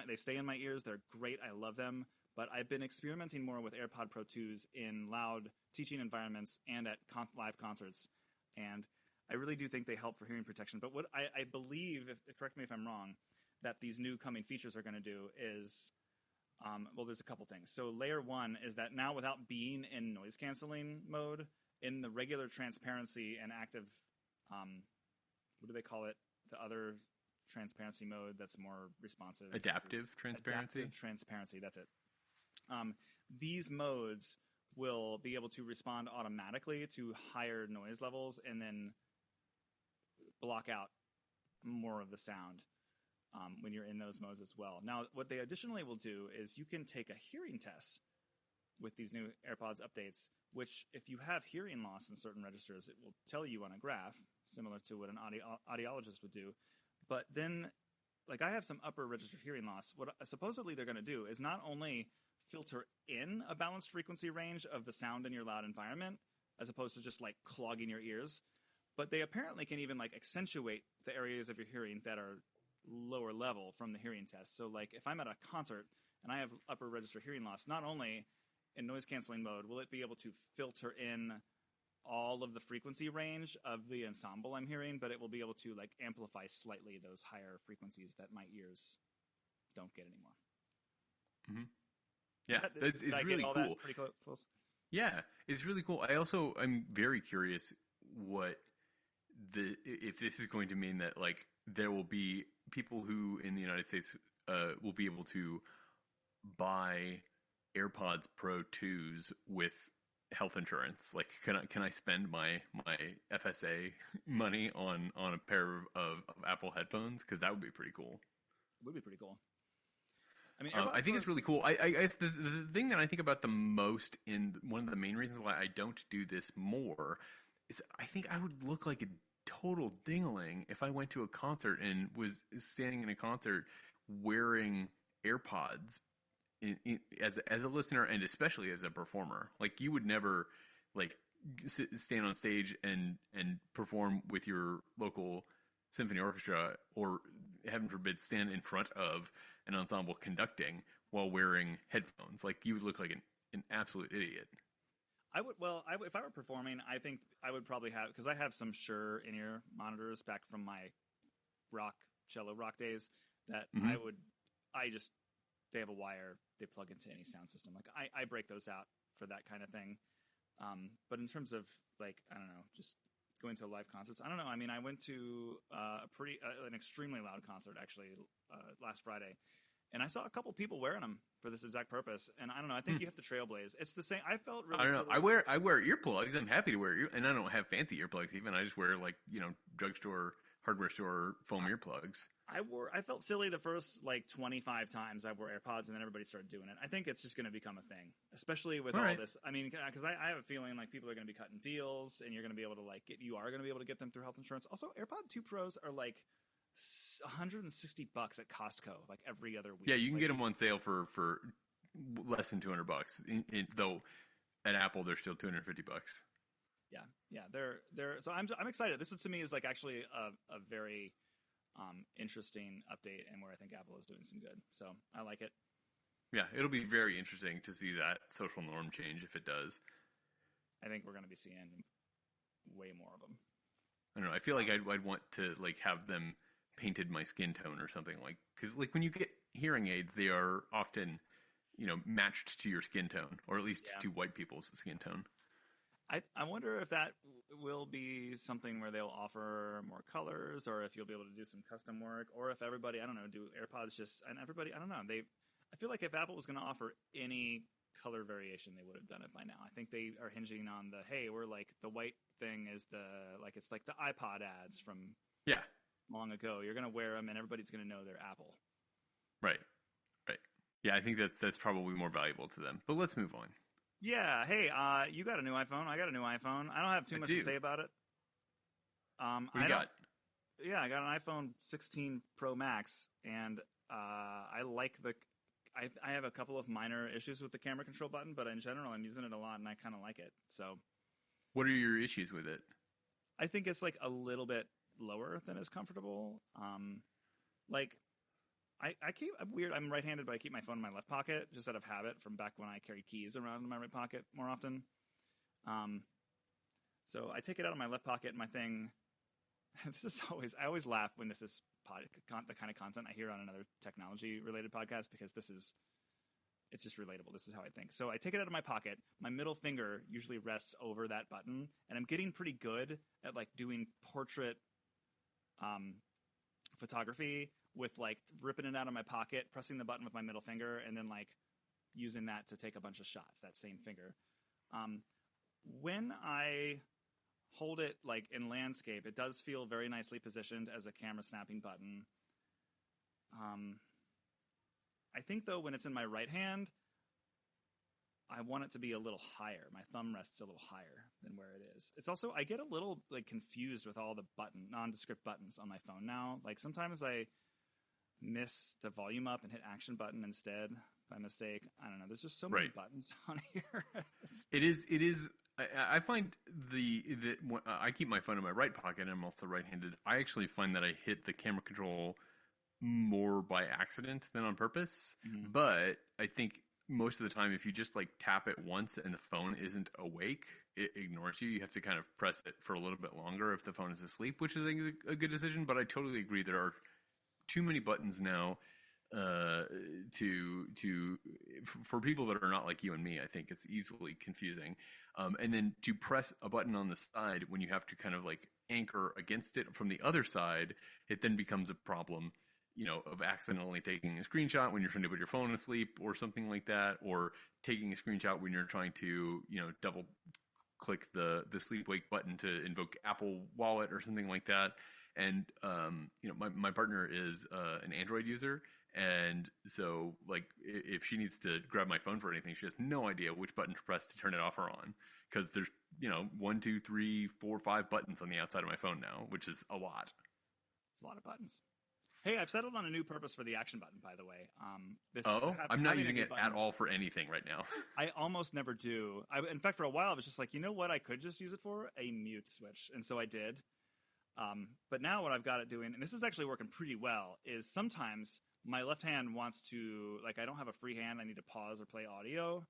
they stay in my ears. They're great. I love them. But I've been experimenting more with AirPod Pro 2s in loud teaching environments and at live concerts, and I really do think they help for hearing protection. But what I believe, correct me if I'm wrong, that these new coming features are going to do is, there's a couple things. So layer 1 is that now, without being in noise canceling mode, in the regular transparency and active, what do they call it? The other transparency mode that's more responsive. Adaptive transparency? Adaptive transparency, that's it. These modes will be able to respond automatically to higher noise levels and then block out more of the sound when you're in those modes as well. Now, what they additionally will do is you can take a hearing test with these new AirPods updates, which, if you have hearing loss in certain registers, it will tell you on a graph, similar to what an audiologist would do. But then, like, I have some upper register hearing loss. What supposedly they're going to do is not only filter in a balanced frequency range of the sound in your loud environment, as opposed to just like clogging your ears, but they apparently can even like accentuate the areas of your hearing that are lower level from the hearing test. So like, if I'm at a concert and I have upper register hearing loss, not only in noise canceling mode will it be able to filter in all of the frequency range of the ensemble I'm hearing, but it will be able to like amplify slightly those higher frequencies that my ears don't get anymore. Mm-hmm. Yeah, it's really cool. Pretty close. Yeah, it's really cool. I'm very curious if this is going to mean that like there will be people who in the United States will be able to buy AirPods Pro 2s with health insurance. Like, can I spend my FSA money on a pair of Apple headphones? Because that would be pretty cool. It would be pretty cool. I mean, I think it's really cool. The thing that I think about the most, and one of the main reasons why I don't do this more, is I think I would look like a total dingling if I went to a concert and was standing in a concert wearing AirPods as a listener and especially as a performer. Like, you would never like stand on stage and perform with your local symphony orchestra, or heaven forbid stand in front of an ensemble conducting while wearing headphones. Like, you would look like an absolute idiot. if I were performing, I think I would probably have, because I have some Shure in-ear monitors back from my cello rock days that they have a wire they plug into any sound system. Like I break those out for that kind of thing. But in terms of like, I don't know, just going to live concerts, I don't know. I mean, I went to an extremely loud concert actually last Friday, and I saw a couple people wearing them for this exact purpose. And I don't know. I think you have to trailblaze. It's the same. I felt really. I don't know. Silly. I wear earplugs. I'm happy to wear and I don't have fancy earplugs even. I just wear like drugstore, hardware store foam earplugs. I felt silly the first like 25 times I wore AirPods, and then everybody started doing it. I think it's just going to become a thing, especially with all this. I mean, because I have a feeling like people are going to be cutting deals, and you're going to be able to you are going to be able to get them through health insurance. Also, AirPod 2 Pros are like $160 at Costco, like every other week. Yeah, you can get them on sale for less than $200. Though at Apple they're still $250. Yeah, they're. So I'm excited. This to me is like actually a very interesting update, and where I think Apple is doing some good. So I like it. Yeah, it'll be very interesting to see that social norm change if it does. I think we're going to be seeing way more of them. I don't know. I feel like I'd want to like have them painted my skin tone or something, like, because like when you get hearing aids, they are often matched to your skin tone, or at least to white people's skin tone. I wonder if that will be something where they'll offer more colors, or if you'll be able to do some custom work, or if everybody, I don't know, do AirPods and everybody, I don't know. I feel like if Apple was going to offer any color variation, they would have done it by now. I think they are hinging on we're like, the white thing is it's like the iPod ads from long ago. You're going to wear them and everybody's going to know they're Apple. Right. Yeah, I think that's probably more valuable to them. But let's move on. Yeah. Hey, you got a new iPhone. I got a new iPhone. I don't have too much to say about it. What you got? Yeah, I got an iPhone 16 Pro Max, and I like I have a couple of minor issues with the camera control button, but in general, I'm using it a lot, and I kind of like it. So, what are your issues with it? I think it's like a little bit lower than is comfortable. I'm weird. I'm right-handed, but I keep my phone in my left pocket just out of habit from back when I carried keys around in my right pocket more often. So I take it out of my left pocket, and my thing. I always laugh when this is the kind of content I hear on another technology-related podcast, because it's just relatable. This is how I think. So I take it out of my pocket. My middle finger usually rests over that button, and I'm getting pretty good at like doing portrait photography with like ripping it out of my pocket, pressing the button with my middle finger, and then like using that to take a bunch of shots, that same finger. When I hold it like in landscape, it does feel very nicely positioned as a camera snapping button. I think though, when it's in my right hand, I want it to be a little higher. My thumb rests a little higher than where it is. It's also, I get a little like confused with all the nondescript buttons on my phone now. Like sometimes I miss the volume up and hit action button instead by mistake. I don't know. There's just so many buttons on here. It is. I find I keep my phone in my right pocket, and I'm also right-handed. I actually find that I hit the camera control more by accident than on purpose. Mm-hmm. But I think most of the time, if you just like tap it once and the phone isn't awake, it ignores you. You have to kind of press it for a little bit longer if the phone is asleep, which is a good decision. But I totally agree. There are too many buttons now for people that are not like you and me. I think it's easily confusing. And then to press a button on the side when you have to kind of like anchor against it from the other side, it then becomes a problem, of accidentally taking a screenshot when you're trying to put your phone asleep or something like that, or taking a screenshot when you're trying to, double click the sleep wake button to invoke Apple Wallet or something like that. And, my partner is an Android user. And so, like, if she needs to grab my phone for anything, she has no idea which button to press to turn it off or on. Because there's, 1, 2, 3, 4, 5 buttons on the outside of my phone now, which is a lot. A lot of buttons. Hey, I've settled on a new purpose for the action button, by the way. I'm not using it at all for anything right now. I almost never do. In fact, for a while, I was just like, you know what I could just use it for? A mute switch. And so I did. But now what I've got it doing, and this is actually working pretty well, is sometimes my left hand wants to, like, I don't have a free hand. I need to pause or play audio.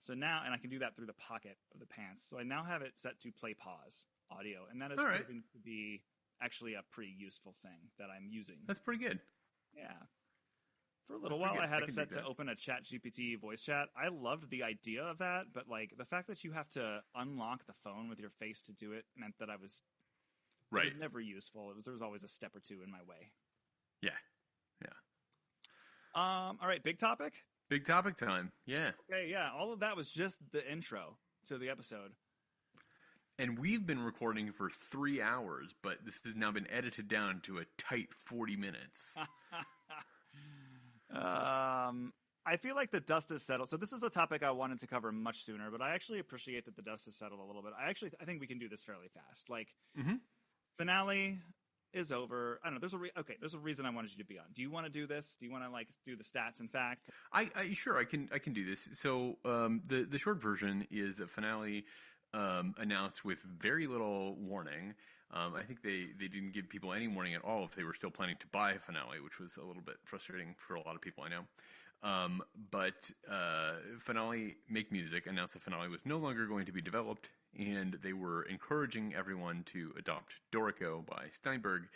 So now, and I can do that through the pocket of the pants. So I now have it set to play pause audio, and that has proven to be actually a pretty useful thing that I'm using. That's pretty good. Yeah. For a little while, I had it set to open a ChatGPT voice chat. I loved the idea of that, but like the fact that you have to unlock the phone with your face to do it meant that it was never useful. There was always a step or two in my way. Yeah. All right, big topic? Big topic time. Yeah. Okay, yeah. All of that was just the intro to the episode. And we've been recording for 3 hours, but this has now been edited down to a tight 40 minutes. I feel like the dust has settled. So this is a topic I wanted to cover much sooner, but I actually appreciate that the dust has settled a little bit. I think we can do this fairly fast. Like, finale is over. I don't know. There's a reason I wanted you to be on. Do you want to do this? Do you want to like do the stats and facts? Sure, I can do this. So the short version is the finale announced with very little warning. I think they didn't give people any warning at all if they were still planning to buy a finale, which was a little bit frustrating for a lot of people I know. But Finale Make Music announced the finale was no longer going to be developed, and they were encouraging everyone to adopt Dorico by Steinberg.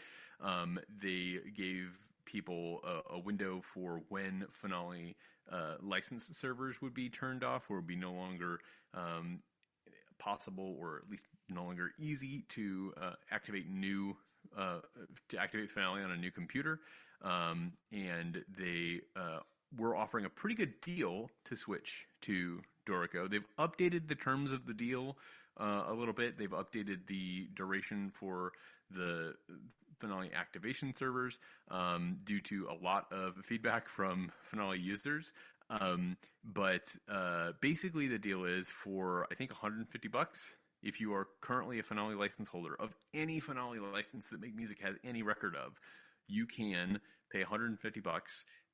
They gave people a window for when Finale license servers would be turned off, or would be no longer possible, or at least no longer easy to activate Finale on a new computer. And they were offering a pretty good deal to switch to Dorico. They've updated the terms of the deal a little bit. They've updated the duration for the Finale activation servers due to a lot of feedback from Finale users. But basically the deal is for, I think, $150. If you are currently a Finale license holder of any Finale license that Make Music has any record of, you can pay $150.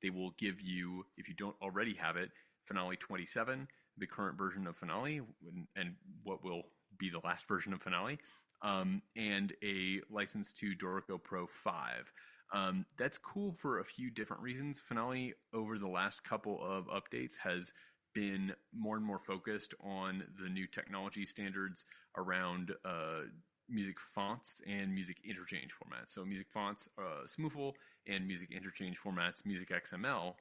They will give you, if you don't already have it, Finale 27, the current version of Finale, and what will be the last version of Finale, and a license to Dorico Pro 5. That's cool for a few different reasons. Finale, over the last couple of updates, has been more and more focused on the new technology standards around music fonts and music interchange formats. So music fonts, Smoofle, and music interchange formats, Music XML,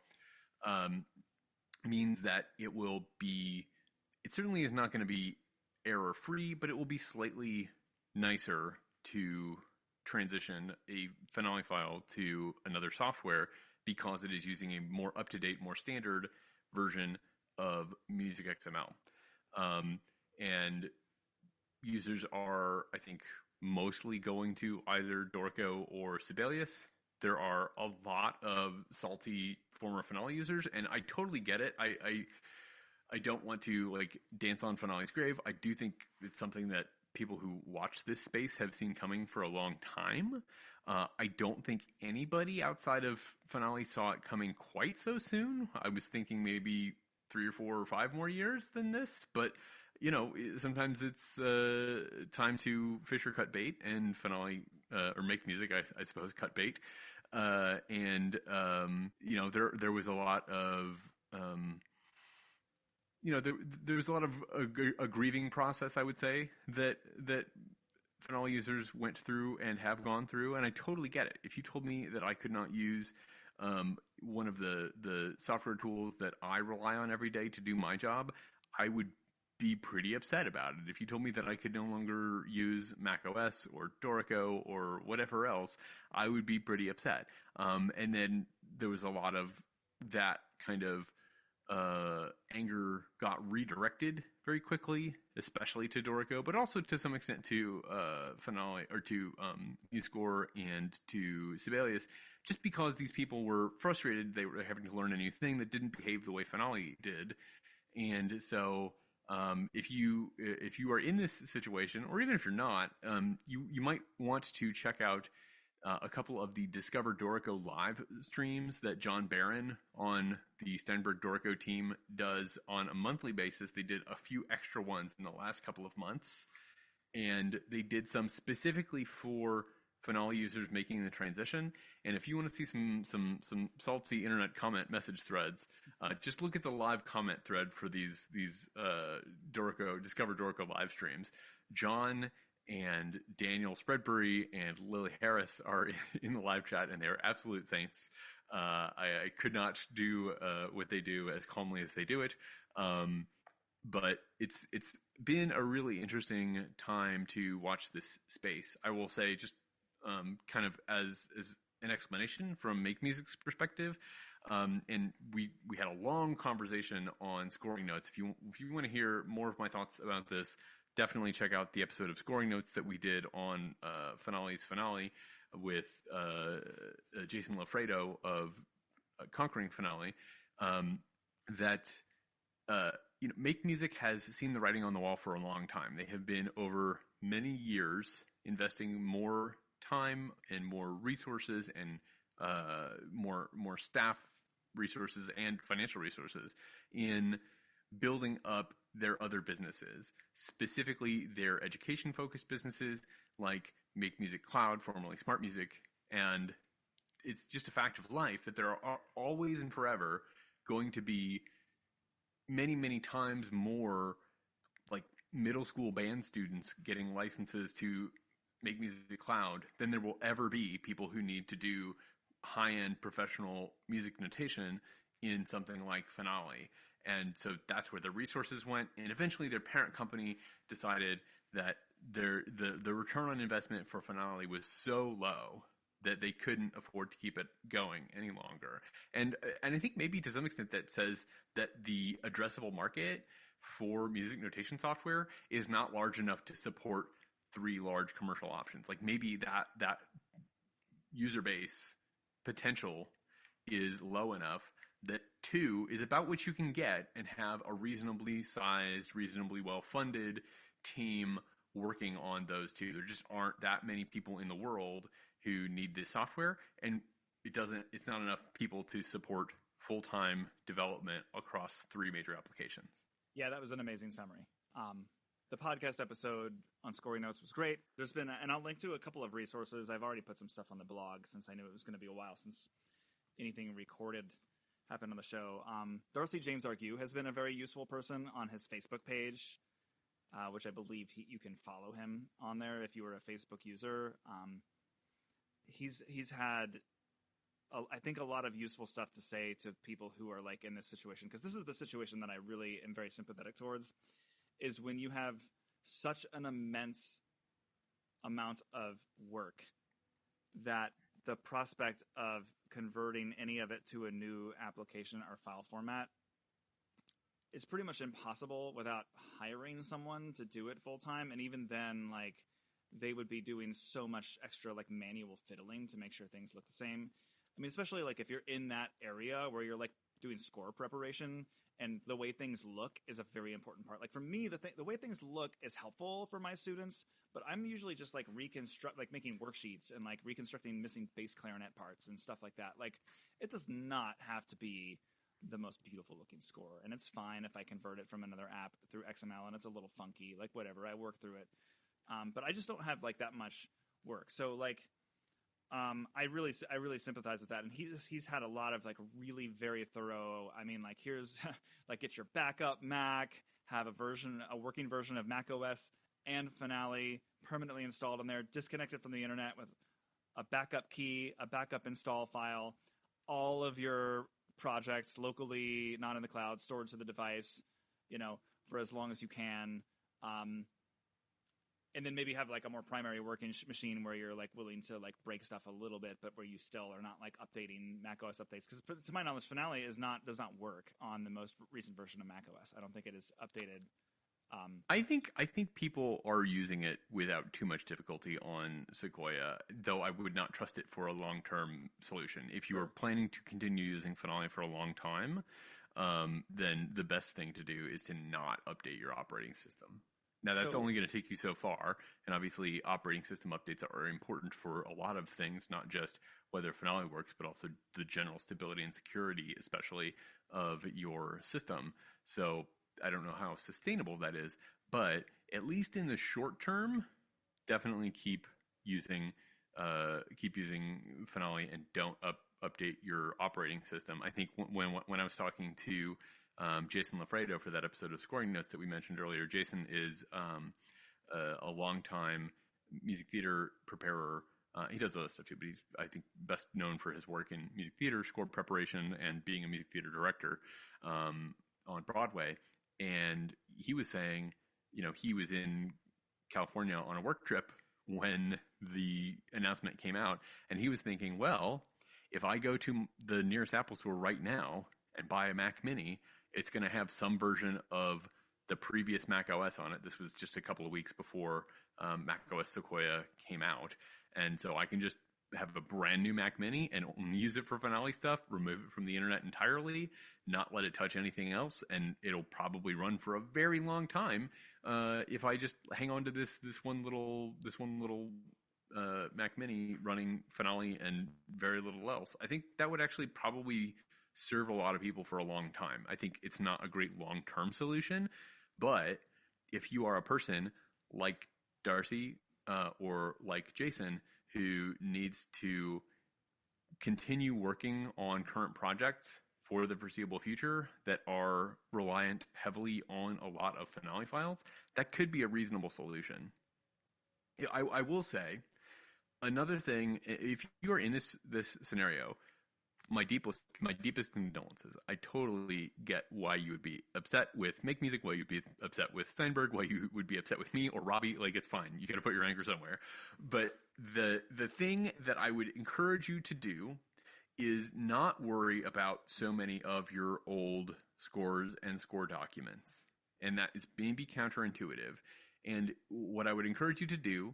means that it certainly is not going to be error-free, but it will be slightly nicer to transition a Finale file to another software because it is using a more up-to-date, more standard version of Music XML. And users are, I think, mostly going to either Dorico or Sibelius. There are a lot of salty former Finale users, and I totally get it. I don't want to like dance on Finale's grave. I do think it's something that people who watch this space have seen coming for a long time. I don't think anybody outside of Finale saw it coming quite so soon. I was thinking maybe 3 or 4 or 5 more years than this, but you know, sometimes it's time to fish or cut bait, and Finale or Make Music, I suppose, cut bait. And you know, there was a lot of you know, there's a lot of a grieving process, I would say, that Finale users went through and have gone through, and I totally get it. If you told me that I could not use one of the software tools that I rely on every day to do my job, I would be pretty upset about it. If you told me that I could no longer use Mac OS or Dorico or whatever else, I would be pretty upset. And then there was a lot of that kind of anger got redirected very quickly, especially to Dorico, but also to some extent to Finale, or to MuseScore and to Sibelius, just because these people were frustrated. They were having to learn a new thing that didn't behave the way Finale did. And so if you are in this situation, or even if you're not, you might want to check out a couple of the Discover Dorico live streams that John Barron on the Steinberg Dorico team does on a monthly basis. They did a few extra ones in the last couple of months, and they did some specifically for Finale users making the transition. And if you want to see some salty internet comment message threads Just look at the live comment thread for these Discover Dorco live streams. John and Daniel Spreadbury and Lily Harris are in the live chat, and they're absolute saints. I could not do what they do as calmly as they do it. But it's been a really interesting time to watch this space. I will say, just kind of as an explanation from Make Music's perspective, and we had a long conversation on scoring notes. If you want to hear more of my thoughts about this, definitely check out the episode of Scoring Notes that we did on Finale's Finale with Jason Lafredo of Conquering Finale. Make Music has seen the writing on the wall for a long time. They have been over many years investing more time and more resources and more staff resources and financial resources in building up their other businesses, specifically their education-focused businesses like Make Music Cloud, formerly Smart Music. And it's just a fact of life that there are always and forever going to be many, many times more like middle school band students getting licenses to Make Music Cloud than there will ever be people who need to do high-end professional music notation in something like Finale. And so that's where the resources went. And eventually their parent company decided that the return on investment for Finale was so low that they couldn't afford to keep it going any longer. And I think maybe to some extent that says that the addressable market for music notation software is not large enough to support 3 large commercial options. Like maybe that user base potential is low enough that 2 is about what you can get and have a reasonably sized, reasonably well-funded team working on those 2. There just aren't that many people in the world who need this software, and it's not enough people to support full-time development across 3 major applications. Yeah, that was an amazing summary. The podcast episode on Scoring Notes was great. There's been, and I'll link to a couple of resources. I've already put some stuff on the blog since I knew it was going to be a while since anything recorded happened on the show. Darcy James Argue has been a very useful person on his Facebook page, which I believe you can follow him on there if you were a Facebook user. He's had, I think, a lot of useful stuff to say to people who are like in this situation, because this is the situation that I really am very sympathetic towards, is when you have such an immense amount of work that the prospect of converting any of it to a new application or file format is pretty much impossible without hiring someone to do it full time. And even then, like, they would be doing so much extra like manual fiddling to make sure things look the same. I mean, especially like if you're in that area where you're like doing score preparation, and the way things look is a very important part. Like for me, the way things look is helpful for my students, but I'm usually just like making worksheets and like reconstructing missing bass clarinet parts and stuff like that. Like it does not have to be the most beautiful looking score, and it's fine if I convert it from another app through XML and it's a little funky, like whatever, I work through it. But I just don't have like that much work. So like, I really sympathize with that. And he's had a lot of like really very thorough, I mean, like here's like get your backup Mac, have a working version of Mac OS and Finale permanently installed on there, disconnected from the internet with a backup key, a backup install file, all of your projects locally, not in the cloud, stored to the device, for as long as you can. And then maybe have like a more primary working machine where you're like willing to like break stuff a little bit, but where you still are not like updating macOS updates. Because to my knowledge, Finale does not work on the most recent version of macOS. I don't think it is updated. I think people are using it without too much difficulty on Sequoia, though I would not trust it for a long-term solution. If you are planning to continue using Finale for a long time, then the best thing to do is to not update your operating system. Now, that's only going to take you so far, and obviously operating system updates are important for a lot of things, not just whether Finale works, but also the general stability and security, especially of your system. So I don't know how sustainable that is, but at least in the short term, definitely keep using Finale and don't update your operating system. I think when I was talking to Jason Lafredo for that episode of Scoring Notes that we mentioned earlier, Jason is a longtime music theater preparer. He does other stuff too, but he's, I think, best known for his work in music theater, score preparation, and being a music theater director on Broadway. And he was saying, he was in California on a work trip when the announcement came out, and he was thinking, well, if I go to the nearest Apple store right now and buy a Mac Mini, it's going to have some version of the previous Mac OS on it. This was just a couple of weeks before Mac OS Sequoia came out. And so I can just have a brand new Mac Mini and only use it for Finale stuff, remove it from the internet entirely, not let it touch anything else, and it'll probably run for a very long time if I just hang on to this one little Mac Mini running Finale and very little else. I think that would actually probably serve a lot of people for a long time. I think it's not a great long-term solution, but if you are a person like Darcy or like Jason who needs to continue working on current projects for the foreseeable future that are reliant heavily on a lot of Finale files, that could be a reasonable solution. I will say another thing, if you are in this scenario, my deepest condolences. I totally get why you would be upset with Make Music, why you'd be upset with Steinberg, why you would be upset with me or Robbie. Like, it's fine. You got to put your anger somewhere. But the thing that I would encourage you to do is not worry about so many of your old scores and score documents. And that is maybe counterintuitive. And what I would encourage you to do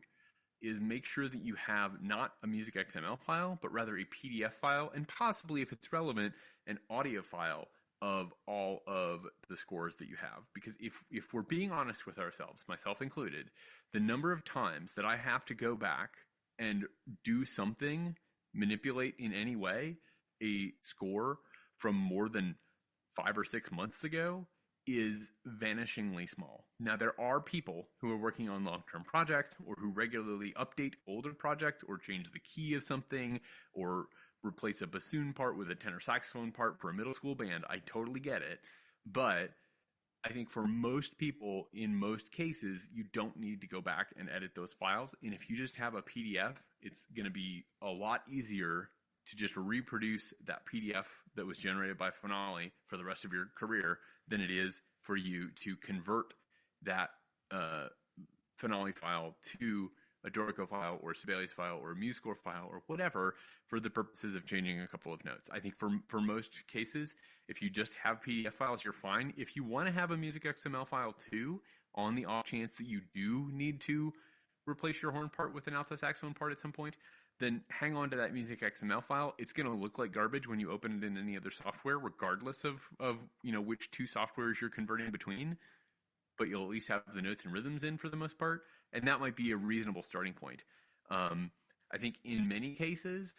is make sure that you have not a music XML file, but rather a PDF file, and possibly, if it's relevant, an audio file of all of the scores that you have. Because if we're being honest with ourselves, myself included, the number of times that I have to go back and do something, manipulate in any way a score from more than 5 or 6 months ago is vanishingly small. Now, there are people who are working on long-term projects or who regularly update older projects or change the key of something or replace a bassoon part with a tenor saxophone part for a middle school band. I totally get it. But I think for most people, in most cases, you don't need to go back and edit those files. And if you just have a PDF, it's going to be a lot easier to just reproduce that PDF that was generated by Finale for the rest of your career than it is for you to convert that Finale file to a Dorico file or a Sibelius file or a MuseScore file or whatever for the purposes of changing a couple of notes. I think for most cases, if you just have PDF files, you're fine. If you want to have a music XML file too, on the off chance that you do need to replace your horn part with an alto saxophone part at some point, then hang on to that music XML file. It's going to look like garbage when you open it in any other software, regardless of which two softwares you're converting between. But you'll at least have the notes and rhythms in for the most part, and that might be a reasonable starting point. I think in many cases,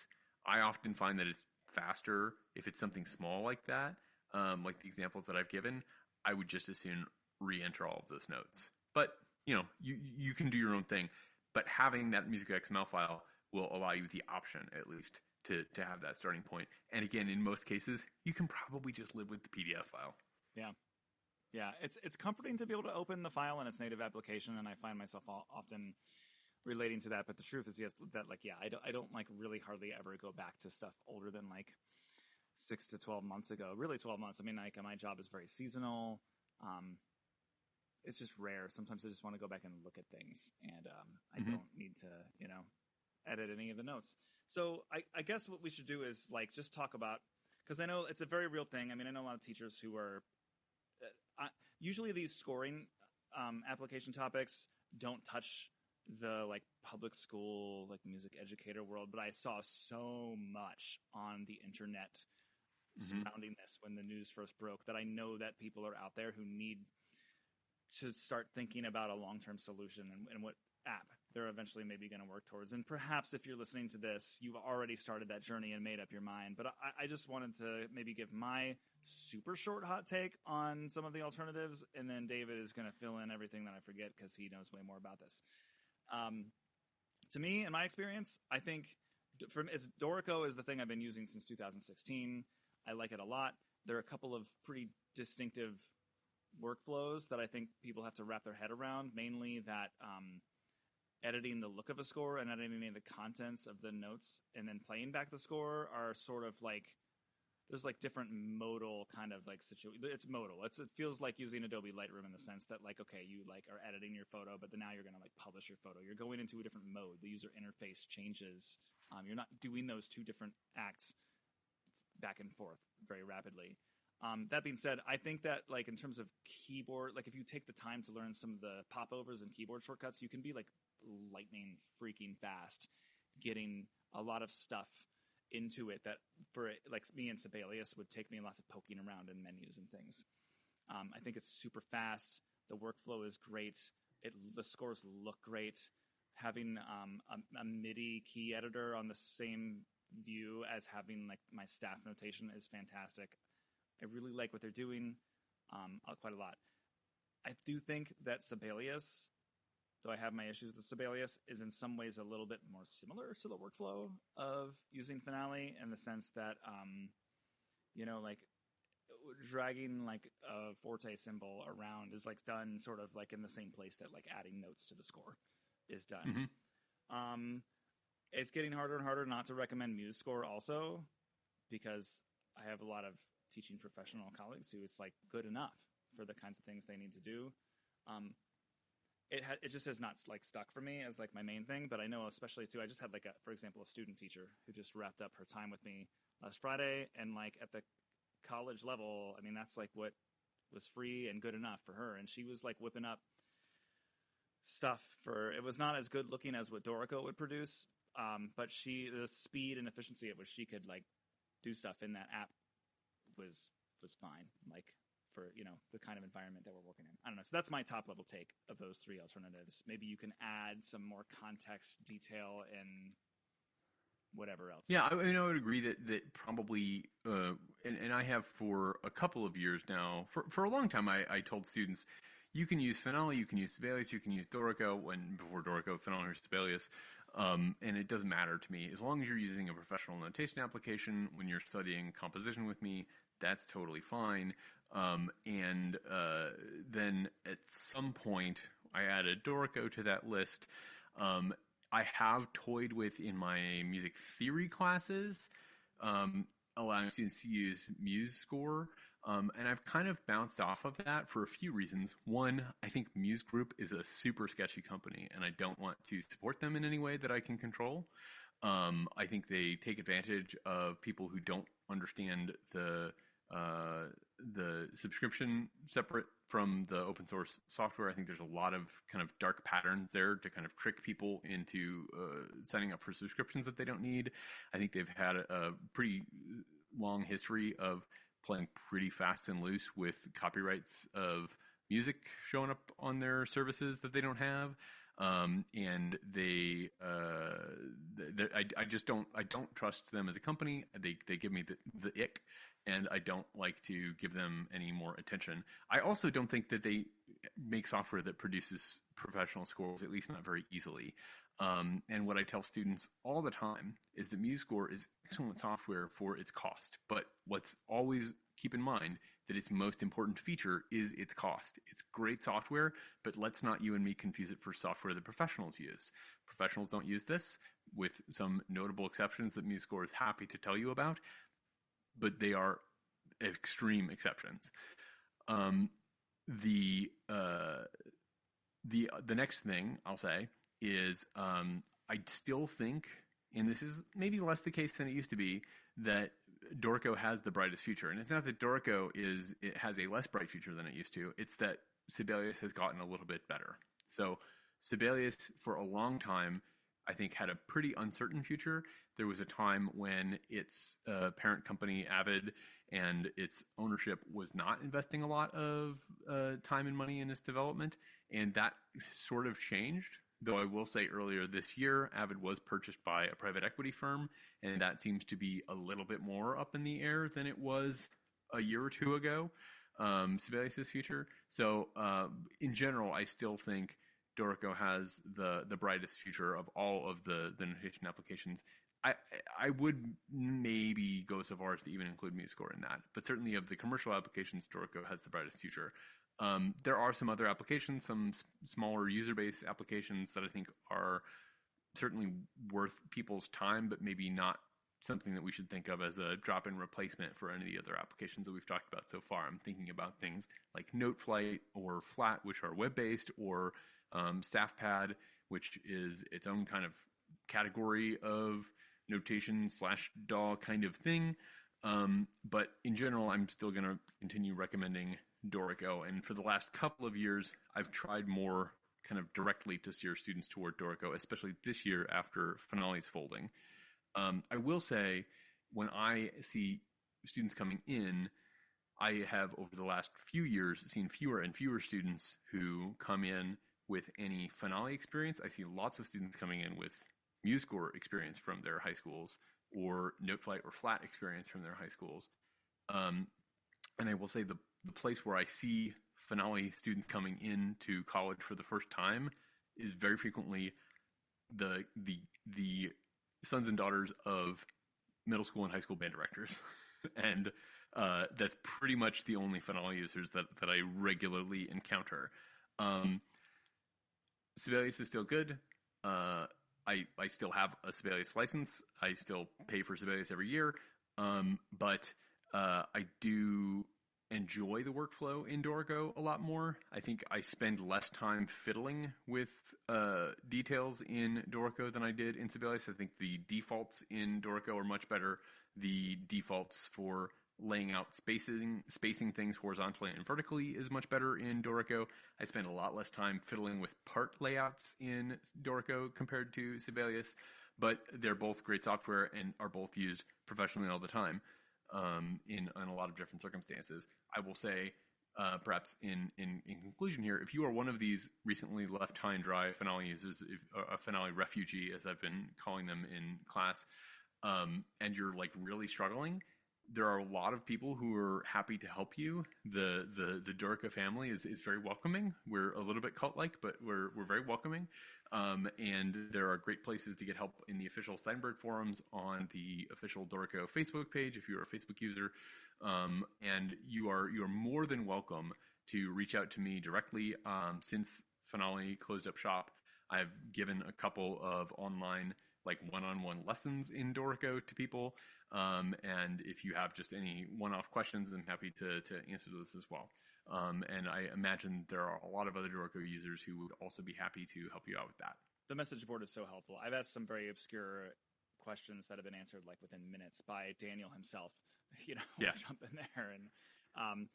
I often find that it's faster if it's something small like that, like the examples that I've given. I would just as soon re-enter all of those notes. But you can do your own thing. But having that music XML file will allow you the option, at least, to have that starting point. And again, in most cases, you can probably just live with the PDF file. Yeah. Yeah, it's comforting to be able to open the file in its native application, and I find myself often relating to that. But the truth is, yes, that I don't really hardly ever go back to stuff older than 6 to 12 months ago. Really, 12 months. I mean, my job is very seasonal. It's just rare. Sometimes I just want to go back and look at things, and I don't need to, edit any of the notes. So I guess what we should do is just talk about, because I know it's a very real thing. I mean, I know a lot of teachers who are usually these scoring application topics don't touch the public school music educator world, but I saw so much on the internet surrounding this when the news first broke that I know that people are out there who need to start thinking about a long-term solution and what app they're eventually maybe going to work towards. And perhaps if you're listening to this, you've already started that journey and made up your mind. But I just wanted to maybe give my super short hot take on some of the alternatives, and then David is going to fill in everything that I forget because he knows way more about this. To me, in my experience, I think Dorico is the thing I've been using since 2016. I like it a lot. There are a couple of pretty distinctive workflows that I think people have to wrap their head around, mainly that editing the look of a score and editing the contents of the notes and then playing back the score are sort of like, there's like different modal kind of like situation. It's modal. It feels like using Adobe Lightroom in the sense that like, okay, you like are editing your photo, but then now you're going to like publish your photo. You're going into a different mode. The user interface changes. You're not doing those two different acts back and forth very rapidly. That being said, I think that like in terms of keyboard, like if you take the time to learn some of the popovers and keyboard shortcuts, you can be like lightning freaking fast getting a lot of stuff into it that for like me and Sibelius would take me lots of poking around in menus and things. I think it's super fast. The workflow is great. The scores look great. Having a MIDI key editor on the same view as having like my staff notation is fantastic. I really like what they're doing quite a lot. I do think that Sibelius, though I have my issues with Sibelius, is in some ways a little bit more similar to the workflow of using Finale in the sense that, like dragging like a forte symbol around is like done sort of like in the same place that like adding notes to the score is done. Mm-hmm. It's getting harder and harder not to recommend MuseScore also because I have a lot of teaching professional colleagues who it's like good enough for the kinds of things they need to do. It just has not like stuck for me as like my main thing, but I know especially too, I just had like for example, a student teacher who just wrapped up her time with me last Friday, and like at the college level, I mean, that's like what was free and good enough for her. And she was like whipping up stuff it was not as good looking as what Dorico would produce. But the speed and efficiency at which she could like do stuff in that app was fine. Like for, the kind of environment that we're working in. I don't know. So that's my top level take of those three alternatives. Maybe you can add some more context, detail, and whatever else. Yeah, I would agree that probably, and I have for a couple of years now, for a long time, I told students, you can use Finale, you can use Sibelius, you can use Dorico, before Dorico, Finale, or Sibelius, and it doesn't matter to me. As long as you're using a professional notation application when you're studying composition with me, that's totally fine. And then at some point, I added Dorico to that list. I have toyed with in my music theory classes, allowing students to use MuseScore. And I've kind of bounced off of that for a few reasons. One, I think Muse Group is a super sketchy company, and I don't want to support them in any way that I can control. I think they take advantage of people who don't understand the subscription separate from the open source software. I think there's a lot of kind of dark patterns there to kind of trick people into signing up for subscriptions that they don't need. I think they've had a pretty long history of playing pretty fast and loose with copyrights of music showing up on their services that they don't have. And I don't trust them as a company. They give me the ick, and I don't like to give them any more attention. I also don't think that they make software that produces professional scores, at least not very easily. And what I tell students all the time is that MuseScore is excellent software for its cost. But let's always keep in mind that its most important feature is its cost. It's great software, but let's not you and me confuse it for software that professionals use. Professionals don't use this, with some notable exceptions that MuseScore is happy to tell you about, but they are extreme exceptions. The next thing I'll say is I still think, and this is maybe less the case than it used to be, that Dorico has the brightest future. And it's not that Dorico has a less bright future than it used to. It's that Sibelius has gotten a little bit better. So Sibelius, for a long time, I think had a pretty uncertain future. There was a time when its parent company, Avid, and its ownership was not investing a lot of time and money in its development. And that sort of changed. Though I will say earlier this year, Avid was purchased by a private equity firm, and that seems to be a little bit more up in the air than it was a year or two ago, Sibelius' future. So in general, I still think Dorico has the brightest future of all of the notation applications. I would maybe go so far as to even include MuseScore in that, but certainly of the commercial applications, Dorico has the brightest future. There are some other applications, some smaller user-based applications that I think are certainly worth people's time, but maybe not something that we should think of as a drop-in replacement for any of the other applications that we've talked about so far. I'm thinking about things like NoteFlight or Flat, which are web-based, or StaffPad, which is its own kind of category of notation / DAW kind of thing. But in general, I'm still going to continue recommending Dorico. And for the last couple of years, I've tried more kind of directly to steer students toward Dorico, especially this year after Finale's folding. I will say, when I see students coming in, I have over the last few years seen fewer and fewer students who come in with any Finale experience. I see lots of students coming in with MuseScore experience from their high schools, or NoteFlight or Flat experience from their high schools. And I will say the place where I see Finale students coming into college for the first time is very frequently the sons and daughters of middle school and high school band directors. And that's pretty much the only Finale users that I regularly encounter. Sibelius is still good. I still have a Sibelius license. I still pay for Sibelius every year. But I do enjoy the workflow in Dorico a lot more. I think I spend less time fiddling with details in Dorico than I did in Sibelius. I think the defaults in Dorico are much better. The defaults for laying out spacing things horizontally and vertically is much better in Dorico. I spend a lot less time fiddling with part layouts in Dorico compared to Sibelius, but they're both great software and are both used professionally all the time in a lot of different circumstances. I will say, perhaps in conclusion here, if you are one of these recently left high and dry Finale users, a Finale refugee, as I've been calling them in class, and you're like really struggling, there are a lot of people who are happy to help you. The Dorico family is very welcoming. We're a little bit cult-like, but we're very welcoming. And there are great places to get help in the official Steinberg forums, on the official Dorico Facebook page if you're a Facebook user. And you are more than welcome to reach out to me directly. Since Finale closed up shop, I've given a couple of online like one-on-one lessons in Dorico to people. And if you have just any one-off questions, I'm happy to answer those as well. And I imagine there are a lot of other Dorico users who would also be happy to help you out with that. The message board is so helpful. I've asked some very obscure questions that have been answered like within minutes by Daniel himself. Jump in there. And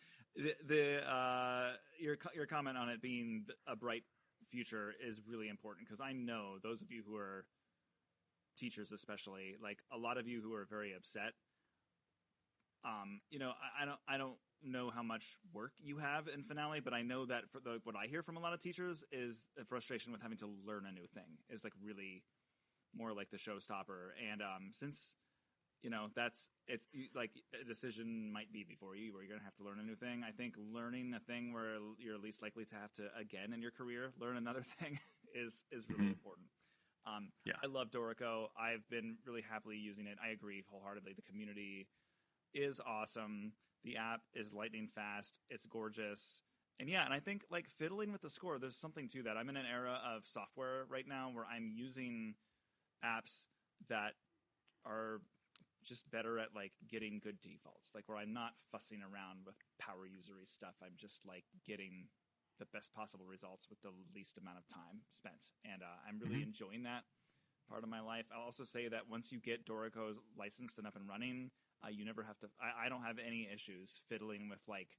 your comment on it being a bright future is really important, because I know those of you who are teachers, especially, like a lot of you who are very upset. I don't know how much work you have in Finale, but I know that what I hear from a lot of teachers is a frustration with having to learn a new thing is like really more like the showstopper. And since it's like a decision might be before you where you're going to have to learn a new thing, I think learning a thing where you're least likely to have to again in your career learn another thing is really important. I love Dorico. I've been really happily using it. I agree wholeheartedly. The community is awesome. The app is lightning fast. It's gorgeous. And I think like fiddling with the score, there's something to that. I'm in an era of software right now where I'm using apps that are just better at like getting good defaults, like where I'm not fussing around with power usery stuff. I'm just like getting the best possible results with the least amount of time spent. And I'm really enjoying that part of my life. I'll also say that once you get Dorico's licensed and up and running, you never have to, I don't have any issues fiddling with like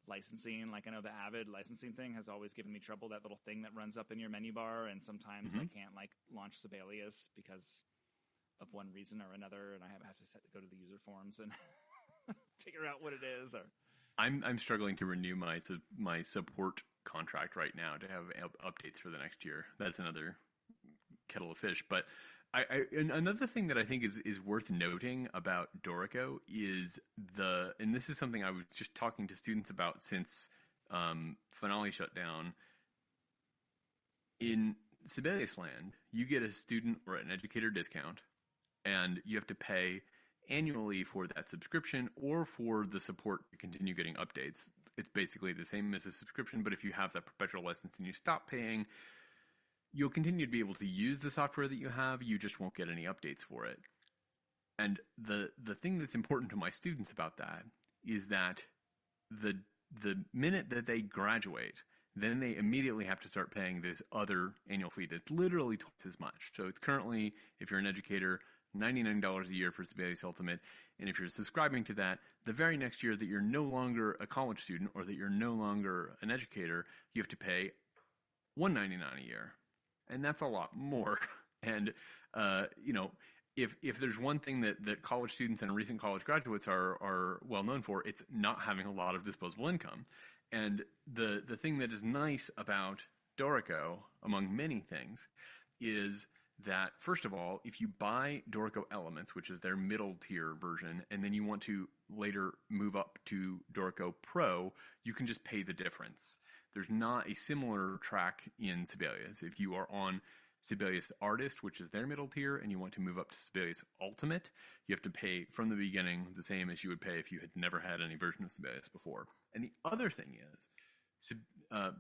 licensing. Like I know the Avid licensing thing has always given me trouble, that little thing that runs up in your menu bar. And sometimes I can't like launch Sibelius because of one reason or another. And I have to go to the user forums and figure out what it is. Or I'm struggling to renew my support contract right now to have updates for the next year. That's another kettle of fish. But and another thing that I think is worth noting about Dorico is and this is something I was just talking to students about since Finale shut down. In Sibelius Land, you get a student or an educator discount, and you have to pay annually for that subscription or for the support to continue getting updates. It's basically the same as a subscription, but if you have that perpetual license and you stop paying, you'll continue to be able to use the software that you have. You just won't get any updates for it. And the thing that's important to my students about that is that the minute that they graduate, then they immediately have to start paying this other annual fee that's literally twice as much. So it's currently, if you're an educator, $99 a year for Sibelius Ultimate. And if you're subscribing to that, the very next year that you're no longer a college student or that you're no longer an educator, you have to pay $199 a year. And that's a lot more. And, if there's one thing that college students and recent college graduates are well known for, it's not having a lot of disposable income. And the thing that is nice about Dorico, among many things, is that, first of all, if you buy Dorico Elements, which is their middle tier version, and then you want to later move up to Dorico Pro, you can just pay the difference. There's not a similar track in Sibelius. If you are on Sibelius Artist, which is their middle tier, and you want to move up to Sibelius Ultimate, you have to pay from the beginning the same as you would pay if you had never had any version of Sibelius before. And the other thing is,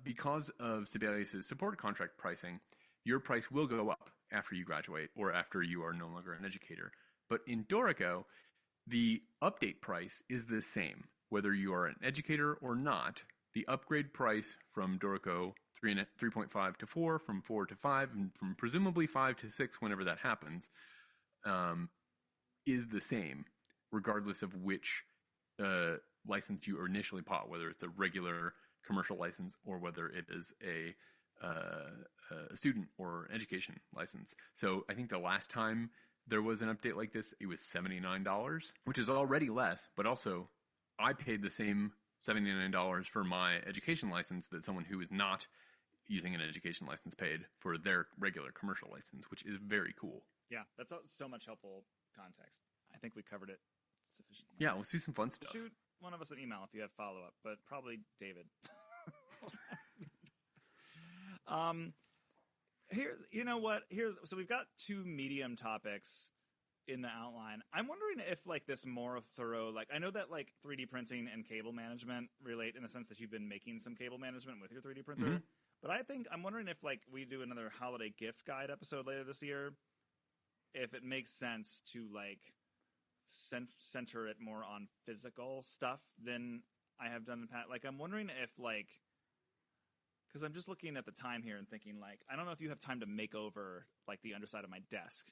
because of Sibelius's support contract pricing, your price will go up after you graduate or after you are no longer an educator. But in Dorico, the update price is the same. Whether you are an educator or not, the upgrade price from Dorico 3.5 to 4, from 4 to 5, and from presumably 5 to 6 whenever that happens, is the same, regardless of which license you initially bought, whether it's a regular commercial license or whether it is a student or an education license. So I think the last time there was an update like this, it was $79, which is already less, but also I paid the same $79 for my education license that someone who is not using an education license paid for their regular commercial license, which is very cool. Yeah, that's so much helpful context. I think we covered it sufficiently. Yeah, let's do some fun stuff. Shoot one of us an email if you have follow-up, but probably David. So we've got two medium topics in the outline. I'm wondering if this more thorough, I know that 3D printing and cable management relate in the sense that you've been making some cable management with your 3D printer. Mm-hmm. But I'm wondering if we do another holiday gift guide episode later this year, if it makes sense to center it more on physical stuff than I have done in the past. I'm wondering if because I'm just looking at the time here and thinking I don't know if you have time to make over the underside of my desk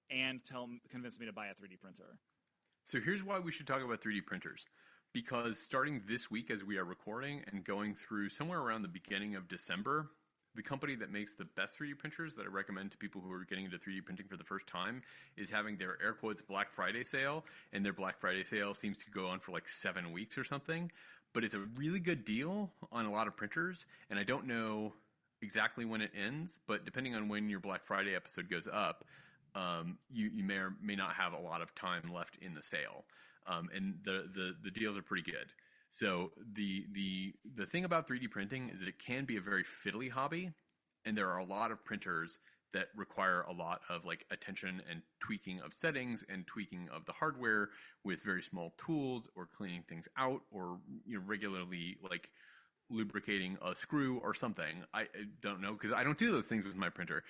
and convince me to buy a 3D printer. So here's why we should talk about 3D printers. Because starting this week as we are recording and going through somewhere around the beginning of December, the company that makes the best 3D printers that I recommend to people who are getting into 3D printing for the first time is having their air quotes Black Friday sale. And their Black Friday sale seems to go on for 7 weeks or something. But it's a really good deal on a lot of printers. And I don't know exactly when it ends, but depending on when your Black Friday episode goes up, you may or may not have a lot of time left in the sale. And the deals are pretty good. So the thing about 3D printing is that it can be a very fiddly hobby, and there are a lot of printers that require a lot of attention and tweaking of settings and tweaking of the hardware with very small tools or cleaning things out or regularly lubricating a screw or something. I don't know, because I don't do those things with my printer,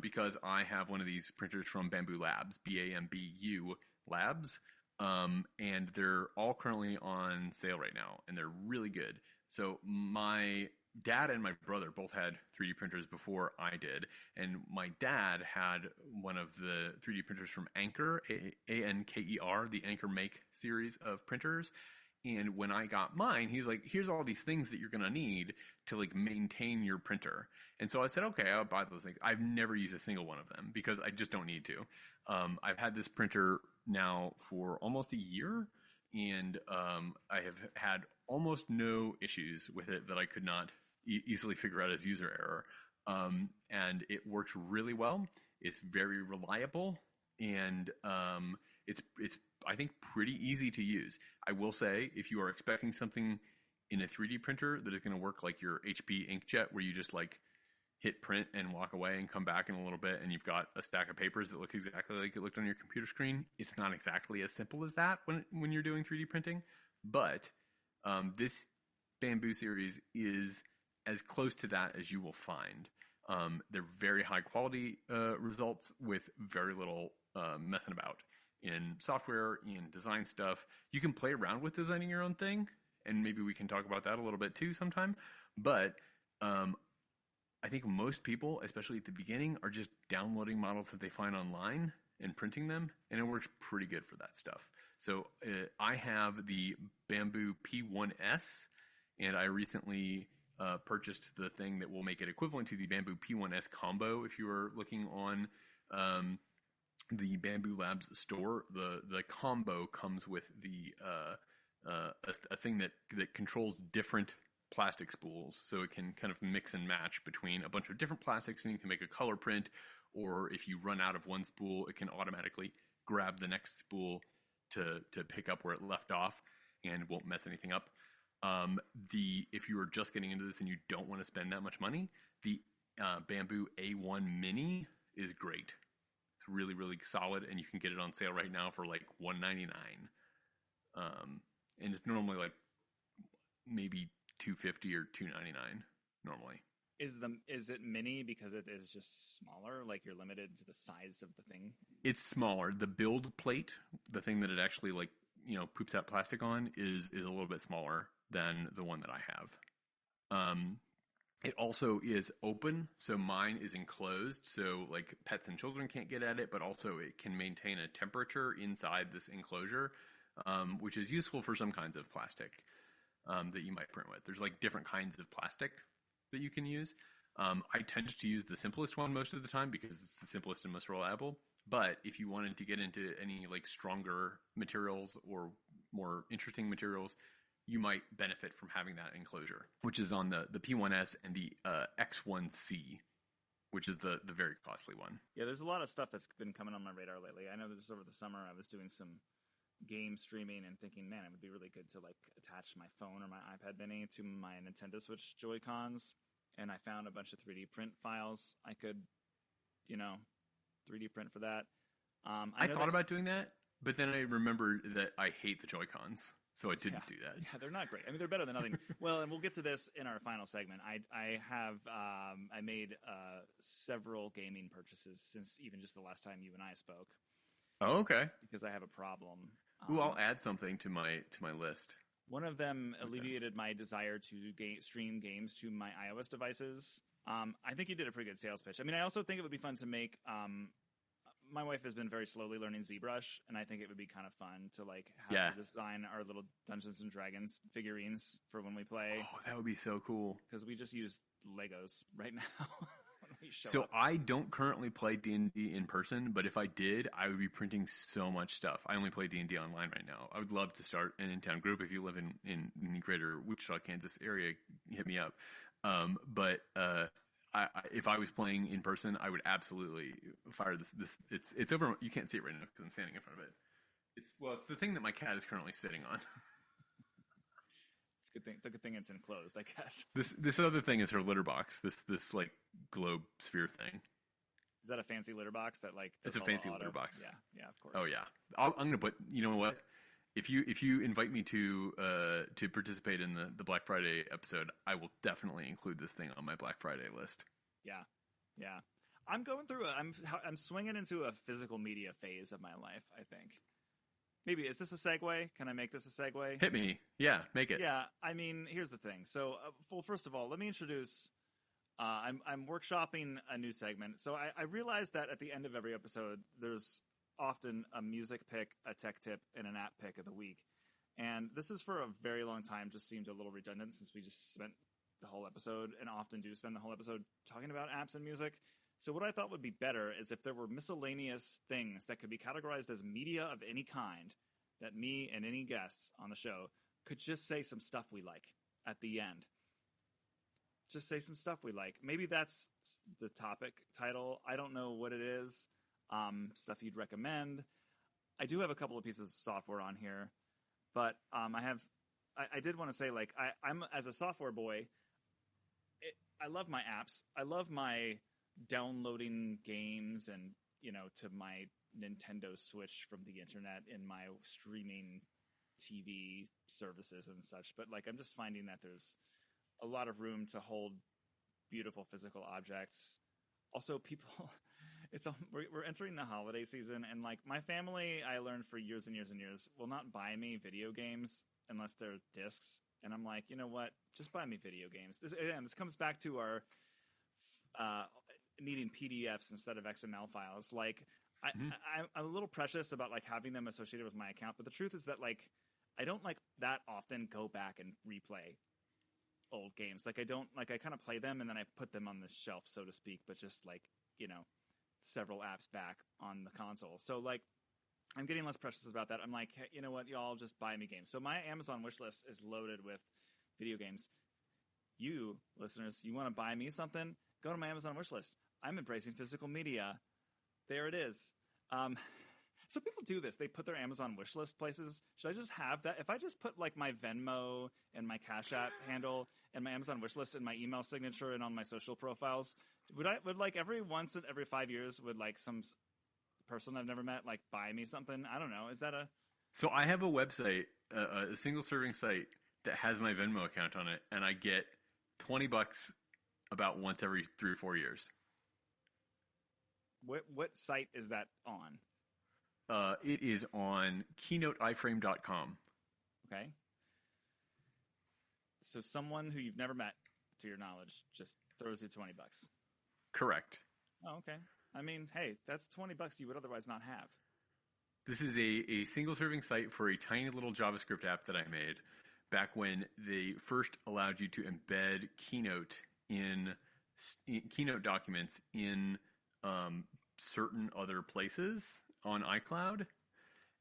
because I have one of these printers from Bamboo Labs, BAMBU Labs. And they're all currently on sale right now, and they're really good. So my dad and my brother both had 3D printers before I did, and my dad had one of the 3D printers from Anker, Anker, the Anker Make series of printers. And when I got mine, he's like, here's all these things that you're going to need to maintain your printer. And so I said, okay, I'll buy those things. I've never used a single one of them because I just don't need to. I've had this printer now for almost a year, and I have had almost no issues with it that I could not easily figure out as user error. And it works really well. It's very reliable, and it's I think pretty easy to use. I will say, if you are expecting something in a 3D printer that is going to work like your HP inkjet, where you just hit print and walk away and come back in a little bit and you've got a stack of papers that look exactly like it looked on your computer screen. It's not exactly as simple as that when you're doing 3D printing, but this Bamboo series is as close to that as you will find. They're very high quality results with very little messing about in software, in design stuff. You can play around with designing your own thing, and maybe we can talk about that a little bit too sometime. But I think most people, especially at the beginning, are just downloading models that they find online and printing them, and it works pretty good for that stuff. So I have the Bamboo P1S, and I recently purchased the thing that will make it equivalent to the Bamboo P1S combo. If you are looking on the Bamboo Labs store, the combo comes with the a thing that controls different plastic spools, so it can kind of mix and match between a bunch of different plastics, and you can make a color print, or if you run out of one spool, it can automatically grab the next spool to pick up where it left off and won't mess anything up. If you are just getting into this and you don't want to spend that much money, the Bamboo A1 Mini is great. It's really, really solid, and you can get it on sale right now for like $199. And it's normally like maybe $250 or $299 normally. Is it mini because it is just smaller? Like you're limited to the size of the thing? It's smaller. The build plate, the thing that it actually poops out plastic on, is a little bit smaller than the one that I have. It also is open, so mine is enclosed, so like pets and children can't get at it, but also it can maintain a temperature inside this enclosure, which is useful for some kinds of plastic that you might print with. There's like different kinds of plastic that you can use. I tend to use the simplest one most of the time because it's the simplest and most reliable. But if you wanted to get into any like stronger materials or more interesting materials, you might benefit from having that enclosure, which is on the P1S and the X1C, which is the very costly one. Yeah, there's a lot of stuff that's been coming on my radar lately. I know that just over the summer I was doing some game streaming and thinking, man, it would be really good to like attach my phone or my iPad mini to my Nintendo Switch Joy-Cons, and I found a bunch of 3D print files I could 3D print for that. I thought about doing that, but then I remembered that I hate the Joy-Cons, so I didn't do that. Yeah, they're not great. I mean, they're better than nothing. Well, and we'll get to this in our final segment. I made several gaming purchases since even just the last time you and I spoke. Oh, okay. Because I have a problem. Ooh, I'll add something to my list. One of them alleviated my desire to stream games to my iOS devices. I think you did a pretty good sales pitch. I mean, I also think it would be fun to make. My wife has been very slowly learning ZBrush, and I think it would be kind of fun to like have her design our little Dungeons and Dragons figurines for when we play. Oh, that would be so cool. Because we just use Legos right now. So I don't currently play D&D in person, but if I did, I would be printing so much stuff. I only play D&D online right now. I would love to start an in-town group. If you live in the greater Wichita, Kansas area, hit me up. But if I was playing in person, I would absolutely fire this. It's over. You can't see it right now because I'm standing in front of it. It's the thing that my cat is currently sitting on. The good thing it's enclosed, I guess. This other thing is her litter box. This like globe sphere thing. Is that a fancy litter box that like? It's a fancy litter box. Yeah, of course. Oh yeah, I'm gonna put. You know what? If you invite me to participate in the Black Friday episode, I will definitely include this thing on my Black Friday list. Yeah. I'm going through I'm swinging into a physical media phase of my life, I think. Maybe, is this a segue? Can I make this a segue? Hit me. Yeah, make it. Yeah, I mean, here's the thing. So, first of all, let me introduce, I'm workshopping a new segment. So I realized that at the end of every episode, there's often a music pick, a tech tip, and an app pick of the week. And this is for a very long time just seemed a little redundant since we just spent the whole episode, and often do spend the whole episode, talking about apps and music. So what I thought would be better is if there were miscellaneous things that could be categorized as media of any kind that me and any guests on the show could just say some stuff we like at the end. Just say some stuff we like. Maybe that's the topic title. I don't know what it is. Stuff you'd recommend. I do have a couple of pieces of software on here, but I did want to say, like, I'm as a software boy, I love my apps. I love my downloading games and, to my Nintendo Switch from the internet in my streaming TV services and such. But like, I'm just finding that there's a lot of room to hold beautiful physical objects. Also, people, we're entering the holiday season, and like my family, I learned for years and years and years, will not buy me video games unless they're discs. And I'm like, you know what? Just buy me video games. This comes back to our needing PDFs instead of XML files. Like, I'm a little precious about like having them associated with my account, but the truth is that like I don't like that often go back and replay old games. Like I kind of play them and then I put them on the shelf, so to speak, but just like, several apps back on the console. So like I'm getting less precious about that. I'm like, hey, you know what, y'all just buy me games. So my Amazon wish list is loaded with video games. You listeners, you want to buy me something? Go to my Amazon wish list. I'm embracing physical media. There it is. So people do this. They put their Amazon wish list places. Should I just have that? If I just put like my Venmo and my Cash App handle and my Amazon wish list and my email signature and on my social profiles, would like every 5 years would like some person I've never met like buy me something? I don't know. Is that a... So I have a website, a single serving site that has my Venmo account on it, and I get $20 about once every 3 or 4 years. What site is that on? It is on KeynoteIFrame.com. Okay. So someone who you've never met, to your knowledge, just throws you $20. Correct. Oh, okay. I mean, hey, that's $20 you would otherwise not have. This is a single-serving site for a tiny little JavaScript app that I made back when they first allowed you to embed Keynote in Keynote documents in certain other places on iCloud.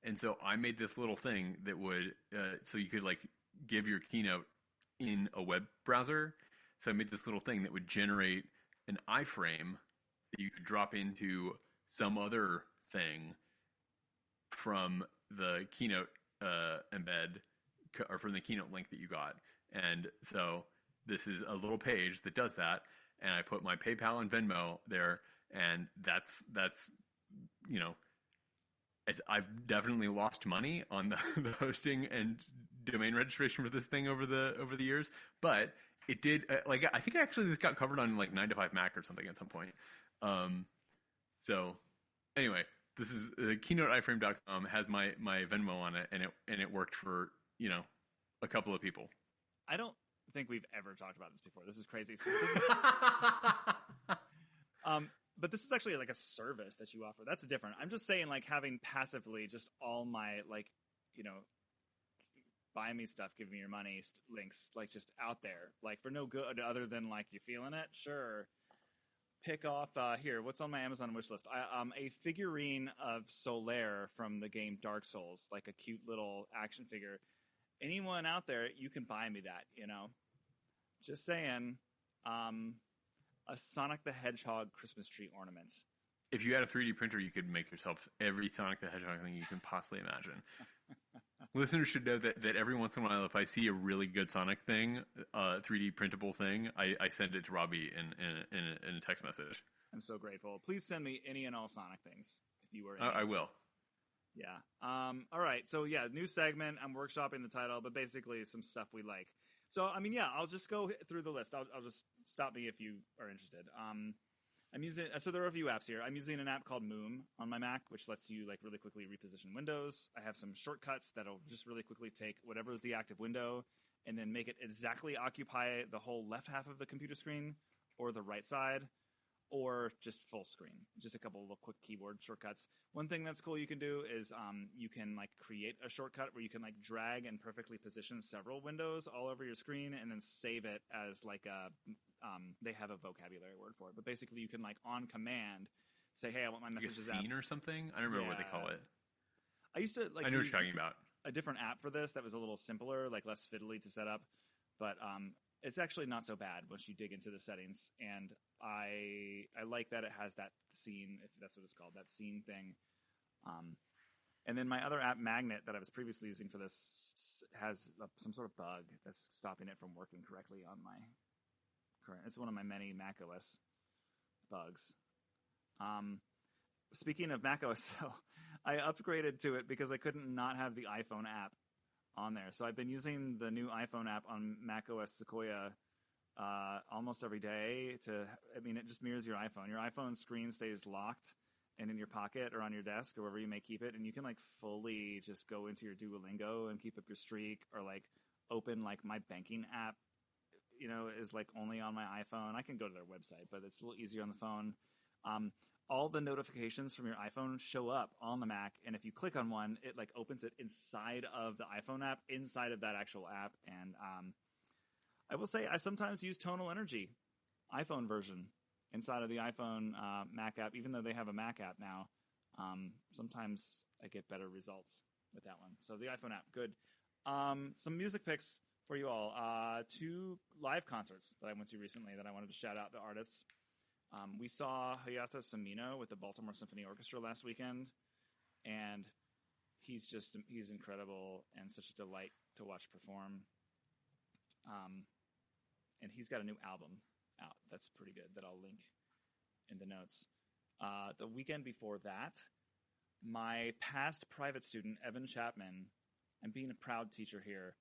And so I made this little thing that would, so you could like give your Keynote in a web browser. So I made this little thing that would generate an iframe that you could drop into some other thing from the Keynote embed or from the Keynote link that you got. And so this is a little page that does that. And I put my PayPal and Venmo there. And that's I've definitely lost money on the hosting and domain registration for this thing over the years, but it did I think actually this got covered on like 9 to 5 Mac or something at some point. So anyway, this is KeynoteIFrame.com has my Venmo on it, and it worked for a couple of people. I don't think we've ever talked about this before. This is crazy. So this is, but this is actually like a service that you offer. That's different. I'm just saying, like, having passively just all my, like, buy me stuff, give me your money links, like, just out there, like, for no good other than, like, you feeling it? Sure. Pick off, here, what's on my Amazon wish list? A figurine of Solaire from the game Dark Souls, like a cute little action figure. Anyone out there, you can buy me that, Just saying. A Sonic the Hedgehog Christmas tree ornament. If you had a 3D printer, you could make yourself every Sonic the Hedgehog thing you can possibly imagine. Listeners should know that every once in a while, if I see a really good Sonic thing, 3D printable thing, I send it to Robbie in a text message. I'm so grateful. Please send me any and all Sonic things if you were. I will. Yeah. All right. So yeah, new segment. I'm workshopping the title, but basically some stuff we like. So, I mean, yeah, I'll just go through the list. I'll just stop me if you are interested. I'm using, so there are a few apps here. I'm using an app called Moom on my Mac, which lets you like really quickly reposition windows. I have some shortcuts that'll just really quickly take whatever is the active window and then make it exactly occupy the whole left half of the computer screen or the right side or just full screen. Just a couple of quick keyboard shortcuts. One thing that's cool you can do is you can like create a shortcut where you can like drag and perfectly position several windows all over your screen and then save it as like a they have a vocabulary word for it, but basically you can like on command say, hey, I want my messages like a scene or something. I don't remember what they call it. I used to like. I know what you're talking about. A different app for this that was a little simpler, like less fiddly to set up, but it's actually not so bad once you dig into the settings. And I like that it has that scene, if that's what it's called, that scene thing. And then my other app, Magnet, that I was previously using for this, has some sort of bug that's stopping it from working correctly on my Correct. It's one of my many macOS bugs. Speaking of macOS, though, I upgraded to it because I couldn't not have the iPhone app on there. So I've been using the new iPhone app on macOS Sequoia almost every day. It just mirrors your iPhone. Your iPhone screen stays locked and in your pocket or on your desk or wherever you may keep it, and you can like fully just go into your Duolingo and keep up your streak, or like open like my banking app, is like only on my iPhone. I can go to their website, but it's a little easier on the phone. All the notifications from your iPhone show up on the Mac, and if you click on one, it like opens it inside of the iPhone app, inside of that actual app. And I will say I sometimes use Tonal Energy, iPhone version, inside of the iPhone Mac app, even though they have a Mac app now. Sometimes I get better results with that one. So the iPhone app, good. Some music picks for you all. 2 live concerts that I went to recently that I wanted to shout out to artists. We saw Hayato Samino with the Baltimore Symphony Orchestra last weekend, and he's incredible and such a delight to watch perform. And he's got a new album out that's pretty good that I'll link in the notes. The weekend before that, my past private student, Evan Chapman, I'm being a proud teacher here,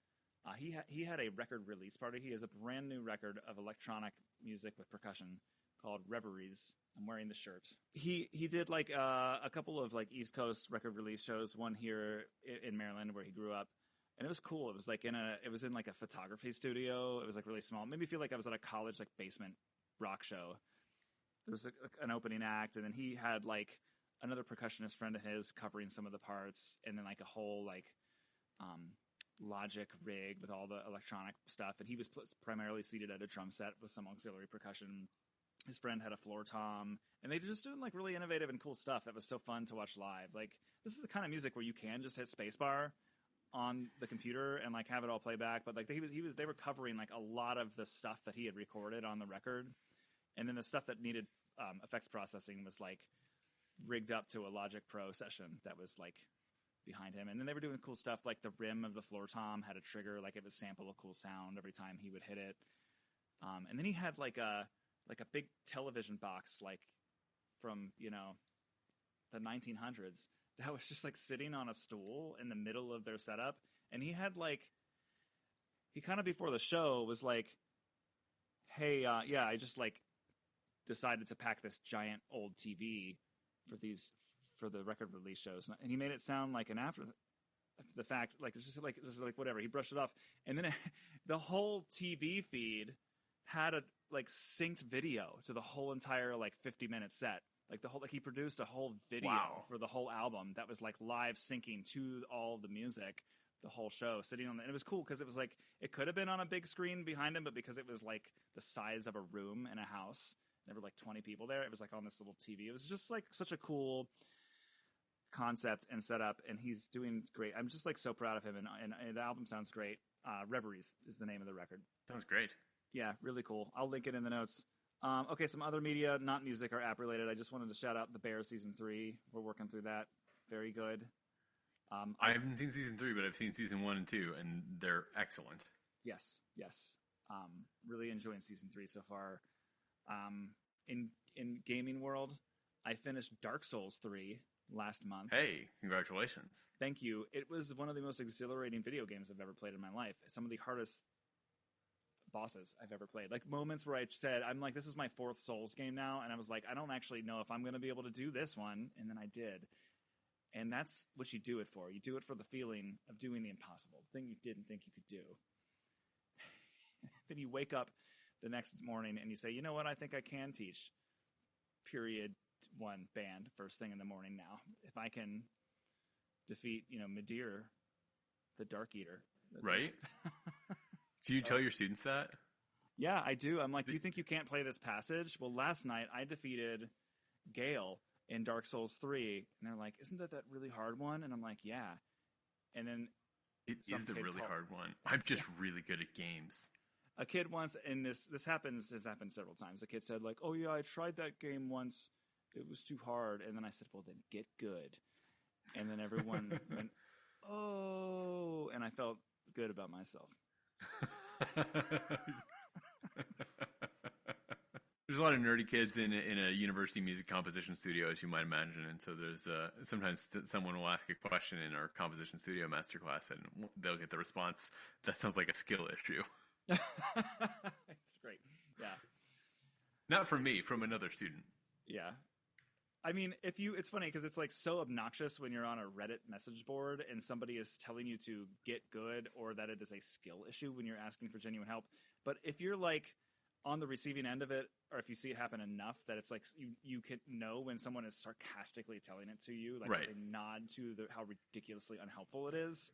he had a record release party. He has a brand new record of electronic music with percussion called Reveries. I'm wearing the shirt. He did like a couple of like East Coast record release shows, one here in Maryland where he grew up. And it was cool. It was like it was in like a photography studio. It was like really small. It made me feel like I was at a college like basement rock show. There was an opening act, and then he had like another percussionist friend of his covering some of the parts, and then like a whole like Logic rig with all the electronic stuff. And he was primarily seated at a drum set with some auxiliary percussion. His friend had a floor tom, and they were just doing like really innovative and cool stuff that was so fun to watch live. Like, this is the kind of music where you can just hit spacebar on the computer and like have it all play back. But like they were covering like a lot of the stuff that he had recorded on the record, and then the stuff that needed effects processing was like rigged up to a Logic Pro session that was like behind him. And then they were doing cool stuff like the rim of the floor tom had a trigger, like it would sample a cool sound every time he would hit it. And then he had like a big television box, like from, the 1900s, that was just like sitting on a stool in the middle of their setup. And he had he kind of before the show was like, hey, I just like decided to pack this giant old TV for the record release shows. And he made it sound like an after the fact, like, it's just like whatever. He brushed it off. And then the whole TV feed had a like synced video to the whole entire like 50-minute set. Like he produced a whole video for the whole album that was like live syncing to all the music, the whole show sitting on and it was cool because it was like, it could have been on a big screen behind him, but because it was like the size of a room in a house, there were like 20 people there. It was like on this little TV. It was just like such a cool concept and setup, and he's doing great. I'm just like so proud of him, and the album sounds great. Reveries is the name of the record. Sounds great. Yeah, really cool. I'll link it in the notes. Okay, some other media, not music or app related. I just wanted to shout out The Bear Season 3. We're working through that. Very good. I haven't seen Season 3, but I've seen Season 1 and 2, and they're excellent. Yes. Really enjoying Season 3 so far. In gaming world, I finished Dark Souls 3 last month. Hey, congratulations. Thank you. It was one of the most exhilarating video games I've ever played in my life. Some of the hardest bosses I've ever played. Like moments where I said, I'm like, this is my 4th Souls game now, and I was like, I don't actually know if I'm going to be able to do this one, and then I did. And that's what you do it for. You do it for the feeling of doing the impossible, the thing you didn't think you could do. Then you wake up the next morning and you say, you know what, I think I can teach period 1 band first thing in the morning now. If I can defeat, Midir, the Dark Eater. Right? Do you tell your students that? Yeah, I do. I'm like, do you think you can't play this passage? Well, last night I defeated Gale in Dark Souls 3, and they're like, isn't that really hard one? And I'm like, yeah. And then it is the really hard one. I'm just really good at games. A kid once, and this has happened several times. A kid said like, oh yeah, I tried that game once. It was too hard. And then I said, well, then get good. And then everyone went, oh, and I felt good about myself. there's a lot of nerdy kids in a university music composition studio, as you might imagine, and so there's sometimes someone will ask a question in our composition studio masterclass, and they'll get the response, "That sounds like a skill issue." It's great. Yeah. Not from me, from another student. Yeah. I mean, it's funny because it's like so obnoxious when you're on a Reddit message board and somebody is telling you to get good or that it is a skill issue when you're asking for genuine help. But if you're like on the receiving end of it, or if you see it happen enough that it's like you can know when someone is sarcastically telling it to you, like as a nod to how ridiculously unhelpful it is.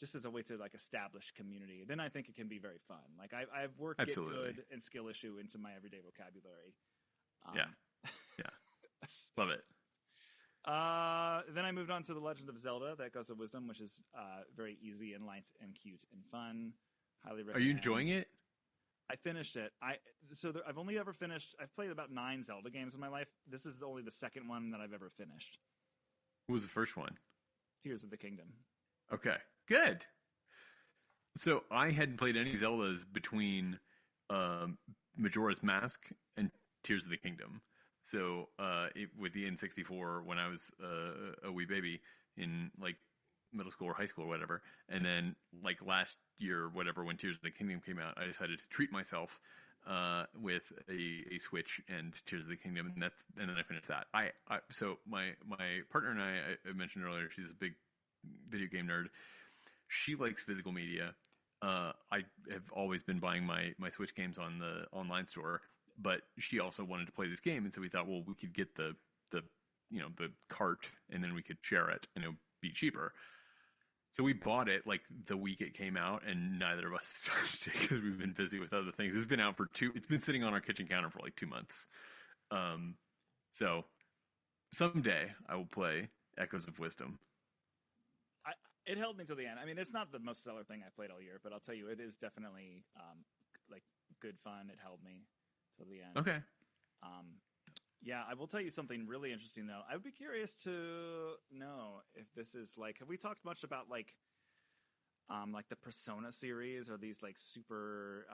Just as a way to like establish community, then I think it can be very fun. Like I've worked get good and skill issue into my everyday vocabulary. Love it. Then I moved on to The Legend of Zelda: The Echoes of Wisdom, which is very easy and light and cute and fun. Highly recommend. Are you enjoying it? I finished it. I've only ever finished. I've played about 9 Zelda games in my life. This is only the second one that I've ever finished. What was the first one? Tears of the Kingdom. Okay, good. So I hadn't played any Zeldas between Majora's Mask and Tears of the Kingdom. So with the N64 when I was a wee baby in like middle school or high school or whatever, and then like last year, whatever, when Tears of the Kingdom came out, I decided to treat myself with a Switch and Tears of the Kingdom, and then I finished that. So my partner and I mentioned earlier, she's a big video game nerd. She likes physical media. I have always been buying my Switch games on the online store, but she also wanted to play this game, and so we thought, well, we could get the cart, and then we could share it, and it would be cheaper. So we bought it like the week it came out, and neither of us started it because we've been busy with other things. It's been out it's been sitting on our kitchen counter for like 2 months. So someday I will play Echoes of Wisdom. It held me to the end. I mean, it's not the most stellar thing I played all year, but I'll tell you, it is definitely like good fun. It held me to the end. Okay. Yeah, I will tell you something really interesting though. I would be curious to know if this is like, have we talked much about like the Persona series or these like super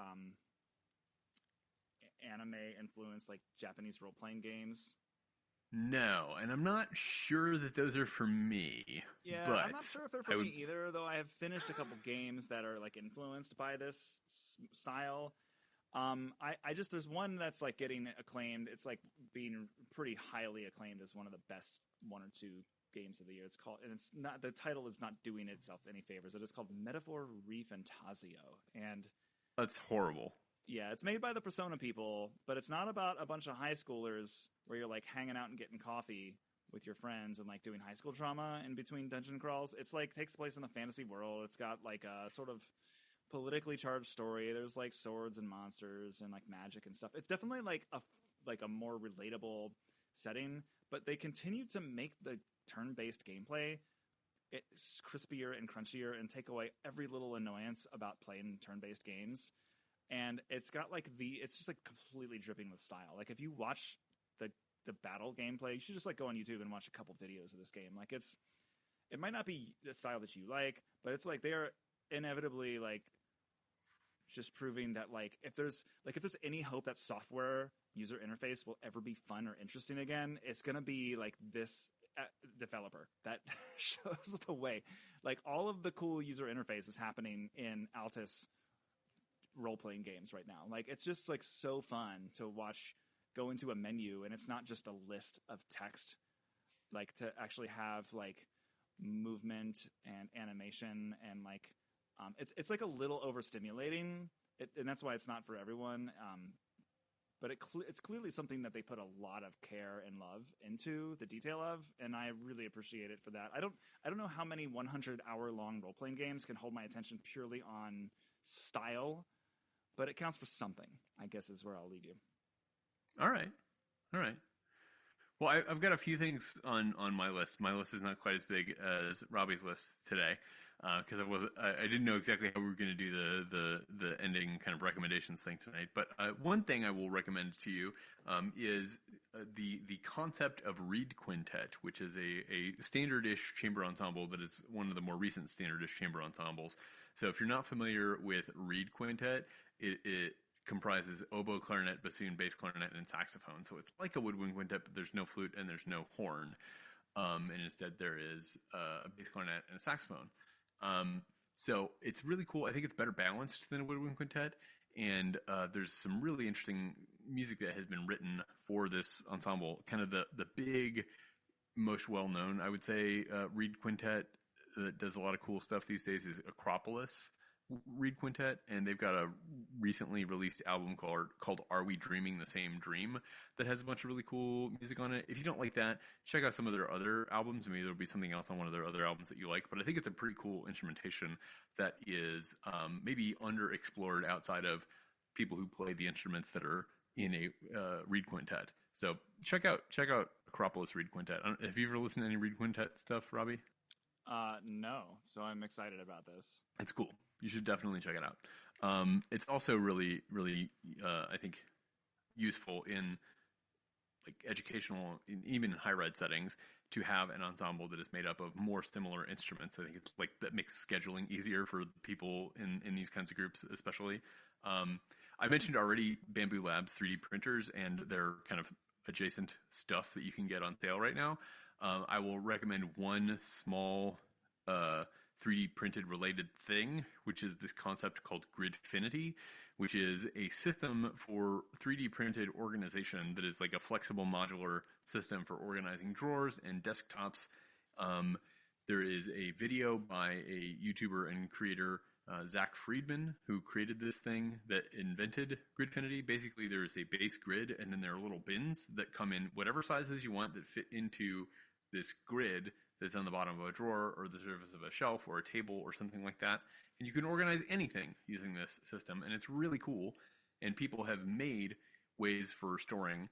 anime influenced like Japanese role playing games? No, and I'm not sure that those are for me. Yeah, but I'm not sure if they're for me either, though I have finished a couple games that are like influenced by this style. There's one that's like getting acclaimed. It's like being pretty highly acclaimed as one of the best 1 or 2 games of the year. It's called, and it's not, the title is not doing itself any favors. It is called Metaphor Refantasio, and that's horrible. Yeah, it's made by the Persona people, but it's not about a bunch of high schoolers where you're like hanging out and getting coffee with your friends and like doing high school drama in between dungeon crawls. It's like takes place in a fantasy world. It's got like a sort of politically charged story. There's like swords and monsters and like magic and stuff. It's definitely like a more relatable setting, but they continue to make the turn-based gameplay it's crispier and crunchier and take away every little annoyance about playing turn-based games. And it's got like it's just like completely dripping with style. Like if you watch the battle gameplay, you should just like go on YouTube and watch a couple videos of this game. Like it might not be the style that you like, but it's like they are inevitably like just proving that like if there's any hope that software user interface will ever be fun or interesting again, it's gonna be like this developer that shows the way. Like all of the cool user interface is happening in Altus role-playing games right now. Like it's just like so fun to watch go into a menu and it's not just a list of text, like to actually have like movement and animation and like it's like a little overstimulating, and that's why it's not for everyone. But it's clearly something that they put a lot of care and love into the detail of, and I really appreciate it for that. I don't know how many 100-hour-long role-playing games can hold my attention purely on style, but it counts for something, I guess, is where I'll leave you. All right. Well, I've got a few things on my list. My list is not quite as big as Robbie's list today, because I didn't know exactly how we were going to do the ending kind of recommendations thing tonight. But one thing I will recommend to you is the concept of Reed Quintet, which is a standard-ish chamber ensemble that is one of the more recent standard-ish chamber ensembles. So if you're not familiar with Reed Quintet, comprises oboe, clarinet, bassoon, bass clarinet, and saxophone. So it's like a woodwind quintet, but there's no flute and there's no horn. And instead there is a bass clarinet and a saxophone. So it's really cool. I think it's better balanced than a woodwind quintet. And there's some really interesting music that has been written for this ensemble. Kind of the big, most well-known, I would say, reed quintet that does a lot of cool stuff these days is Acropolis reed quintet, and they've got a recently released album called Are We Dreaming the Same Dream that has a bunch of really cool music on it. If you don't like that, check out some of their other albums. Maybe there'll be something else on one of their other albums that you like, but I think it's a pretty cool instrumentation that is maybe underexplored outside of people who play the instruments that are in a reed quintet. So check out Acropolis reed quintet. Have you ever listened to any reed quintet stuff, Robbie? No, so I'm excited about this. It's cool. You should definitely check it out. It's also really, really, I think, useful in like educational, even in higher ed settings, to have an ensemble that is made up of more similar instruments. I think it's like that makes scheduling easier for people in these kinds of groups, especially. I mentioned already Bamboo Labs 3D printers and their kind of adjacent stuff that you can get on sale right now. I will recommend one small 3D printed related thing, which is this concept called Gridfinity, which is a system for 3D printed organization that is like a flexible modular system for organizing drawers and desktops. There is a video by a YouTuber and creator, Zach Friedman, who created this thing that invented Gridfinity. Basically, there is a base grid, and then there are little bins that come in whatever sizes you want that fit into this grid that's on the bottom of a drawer or the surface of a shelf or a table or something like that. And you can organize anything using this system, and it's really cool. And people have made ways for storing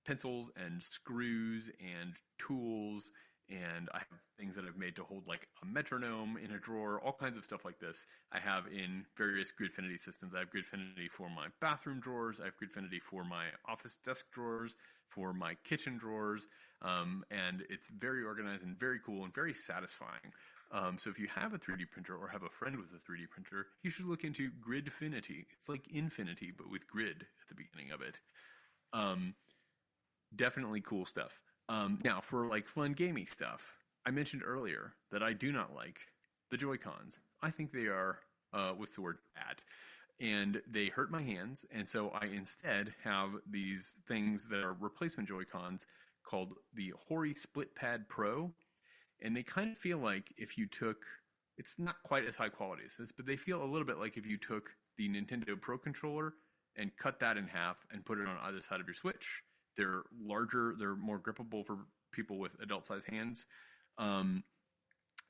pencils and screws and tools, and I have things that I've made to hold like a metronome in a drawer, all kinds of stuff like this. I have in various Gridfinity systems. I have Gridfinity for my bathroom drawers. I have Gridfinity for my office desk drawers, for my kitchen drawers. And it's very organized and very cool and very satisfying. So if you have a 3D printer or have a friend with a 3D printer, you should look into Gridfinity. It's like Infinity, but with grid at the beginning of it. Definitely cool stuff. Now, for like fun gaming stuff, I mentioned earlier that I do not like the Joy-Cons. I think they are, bad. And they hurt my hands, and so I instead have these things that are replacement Joy-Cons called the Hori Split Pad Pro, and they kind of feel like if you took, it's not quite as high quality as this, but they feel a little bit like if you took the Nintendo Pro Controller and cut that in half and put it on either side of your Switch. They're larger, they're more grippable for people with adult-sized hands,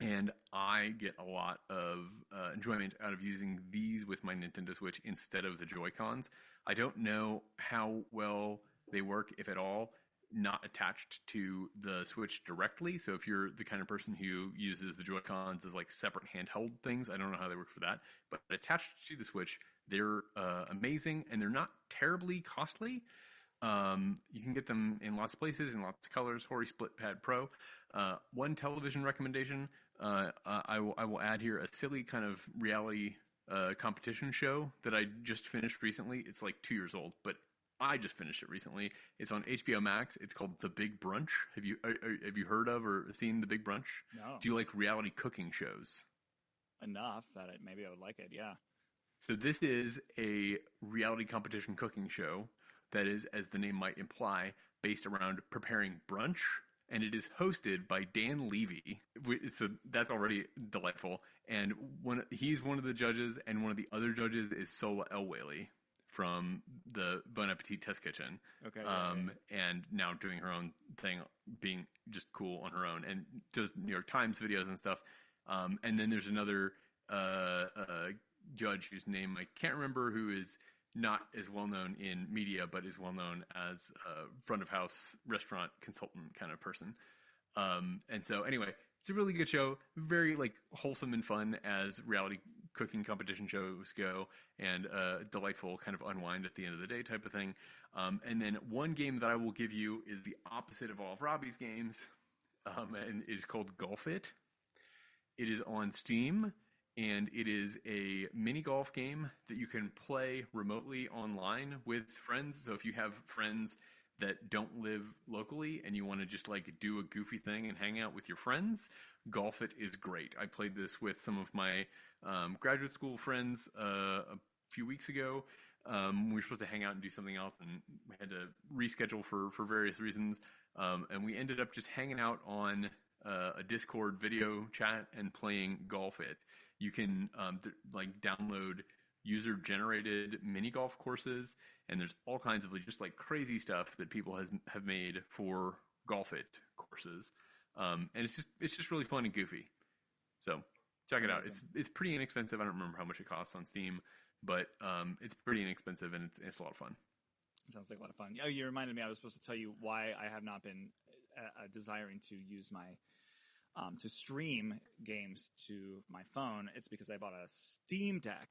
and I get a lot of enjoyment out of using these with my Nintendo Switch instead of the Joy-Cons. I don't know how well they work, if at all, not attached to the Switch directly. So if you're the kind of person who uses the Joy-Cons as like separate handheld things, I don't know how they work for that. But attached to the Switch, they're amazing, and they're not terribly costly. You can get them in lots of places, in lots of colors. Hori Split Pad Pro. One television recommendation, I will add here, a silly kind of reality competition show that I just finished recently. It's like 2 years old, but I just finished it recently. It's on HBO Max. It's called The Big Brunch. Have you heard of or seen The Big Brunch? No. Do you like reality cooking shows? Enough that maybe I would like it, yeah. So this is a reality competition cooking show that is, as the name might imply, based around preparing brunch, and it is hosted by Dan Levy. So that's already delightful. And he's one of the judges, and one of the other judges is Sola Elwhaley from the Bon Appetit Test Kitchen. Okay. And now doing her own thing, being just cool on her own, and does New York Times videos and stuff. And then there's another judge whose name I can't remember, who is not as well known in media, but is well known as a front of house restaurant consultant kind of person. And so anyway, it's a really good show, very like wholesome and fun as reality cooking competition shows go, and delightful kind of unwind at the end of the day type of thing. And then one game that I will give you is the opposite of all of Robbie's games, and it is called Golf It. It is on Steam, and it is a mini golf game that you can play remotely online with friends. So if you have friends that don't live locally and you want to just like do a goofy thing and hang out with your friends, Golf It is great. I played this with some of my graduate school friends a few weeks ago. We were supposed to hang out and do something else, and we had to reschedule for various reasons. And we ended up just hanging out on a Discord video chat and playing Golf It. You can like download user-generated mini golf courses, and there's all kinds of just like crazy stuff that people have made for Golf It courses, and it's just really fun and goofy. So check it out. It's pretty inexpensive. I don't remember how much it costs on Steam, but it's pretty inexpensive, and it's a lot of fun. Sounds like a lot of fun. Oh, you reminded me. I was supposed to tell you why I have not been desiring to use my to stream games to my phone. It's because I bought a Steam Deck.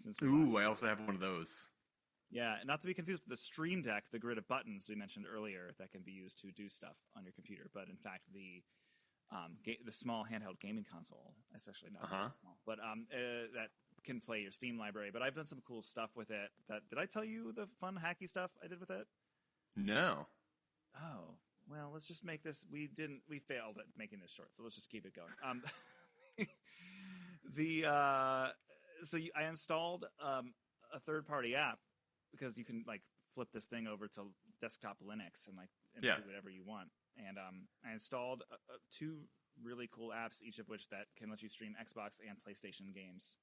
I also have one of those. Yeah, not to be confused with the Stream Deck, the grid of buttons we mentioned earlier that can be used to do stuff on your computer. But in fact, the small handheld gaming console, it's actually not very small, but that can play your Steam library. But I've done some cool stuff with it. Did I tell you the fun hacky stuff I did with it? No. Oh, well, let's just make this. We failed at making this short, so let's just keep it going. I installed a third-party app because you can like flip this thing over to desktop Linux and do whatever you want. And I installed two really cool apps, each of which that can let you stream Xbox and PlayStation games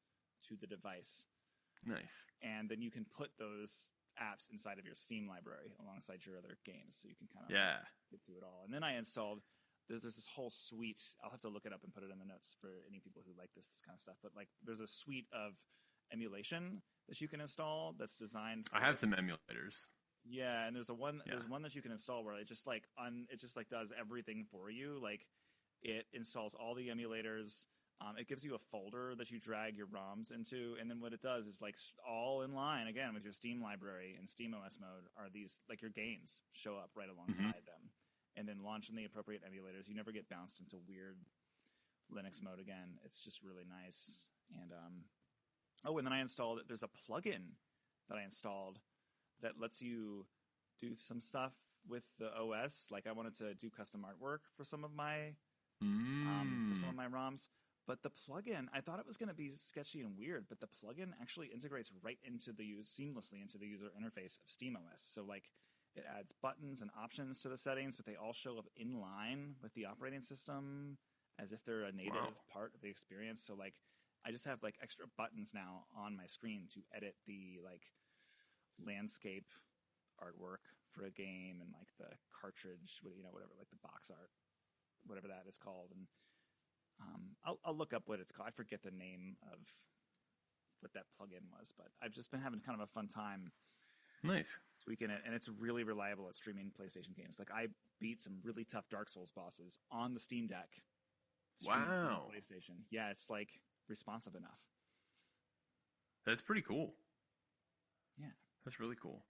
to the device. Nice. And then you can put those apps inside of your Steam library alongside your other games, so you can kind of get to it all. And then I installed. There's this whole suite. I'll have to look it up and put it in the notes for any people who like this kind of stuff. But like, there's a suite of emulation that you can install that's designed. I have some emulators. Yeah, and there's one that you can install where it just does everything for you. Like, it installs all the emulators. It gives you a folder that you drag your ROMs into, and then what it does is like all in line again with your Steam library and SteamOS mode are these like your games show up right alongside them. And then launch in the appropriate emulators. You never get bounced into weird Linux mode again. It's just really nice. And and then I installed. There's a plugin that I installed that lets you do some stuff with the OS. Like I wanted to do custom artwork for some of my ROMs. But the plugin, I thought it was going to be sketchy and weird, but the plugin actually integrates right into seamlessly into the user interface of SteamOS. So like, it adds buttons and options to the settings, but they all show up in line with the operating system as if they're a native part of the experience. So like, I just have like extra buttons now on my screen to edit the like landscape artwork for a game and like the cartridge, whatever, like the box art, whatever that is called. And I'll look up what it's called. I forget the name of what that plugin was, but I've just been having kind of a fun time. Nice. Tweaking it, and it's really reliable at streaming PlayStation games. Like, I beat some really tough Dark Souls bosses on the Steam Deck. Wow. PlayStation. Yeah, it's like responsive enough. That's pretty cool. Yeah. That's really cool.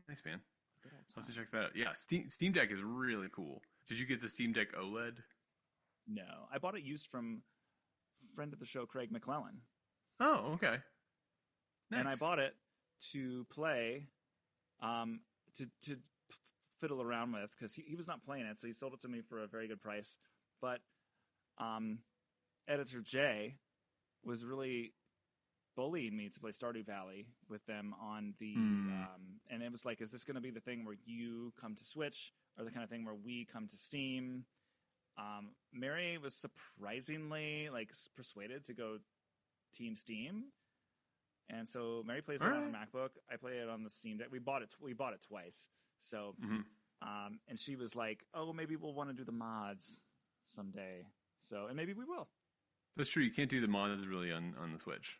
Nice, man. I'll have to check that out. Yeah, Steam Deck is really cool. Did you get the Steam Deck OLED? No. I bought it used from a friend of the show, Craig McClellan. Oh, okay. Nice. And I bought it to play, to fiddle around with, because he was not playing it, so he sold it to me for a very good price. But Editor J was really bullying me to play Stardew Valley with them on the and it was like, is this going to be the thing where you come to Switch, or the kind of thing where we come to Steam? Mary was surprisingly like persuaded to go Team Steam, and so Mary plays it on her MacBook. I play it on the Steam Deck. We bought it twice. So and she was like, oh, maybe we'll want to do the mods someday. So, and maybe we will. That's true. You can't do the mods really on the Switch.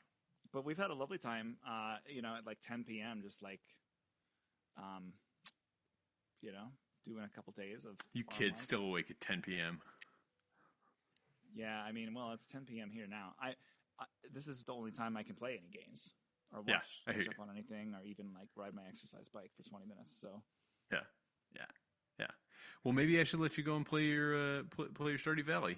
But we've had a lovely time, at like 10 p.m. just like, doing a couple days of. You kids still awake at 10 p.m. Yeah, I mean, well, it's 10 p.m. here now. This is the only time I can play any games or watch catch up on anything, or even like ride my exercise bike for 20 minutes. So. Yeah. Well, maybe I should let you go and play your Stardew Valley.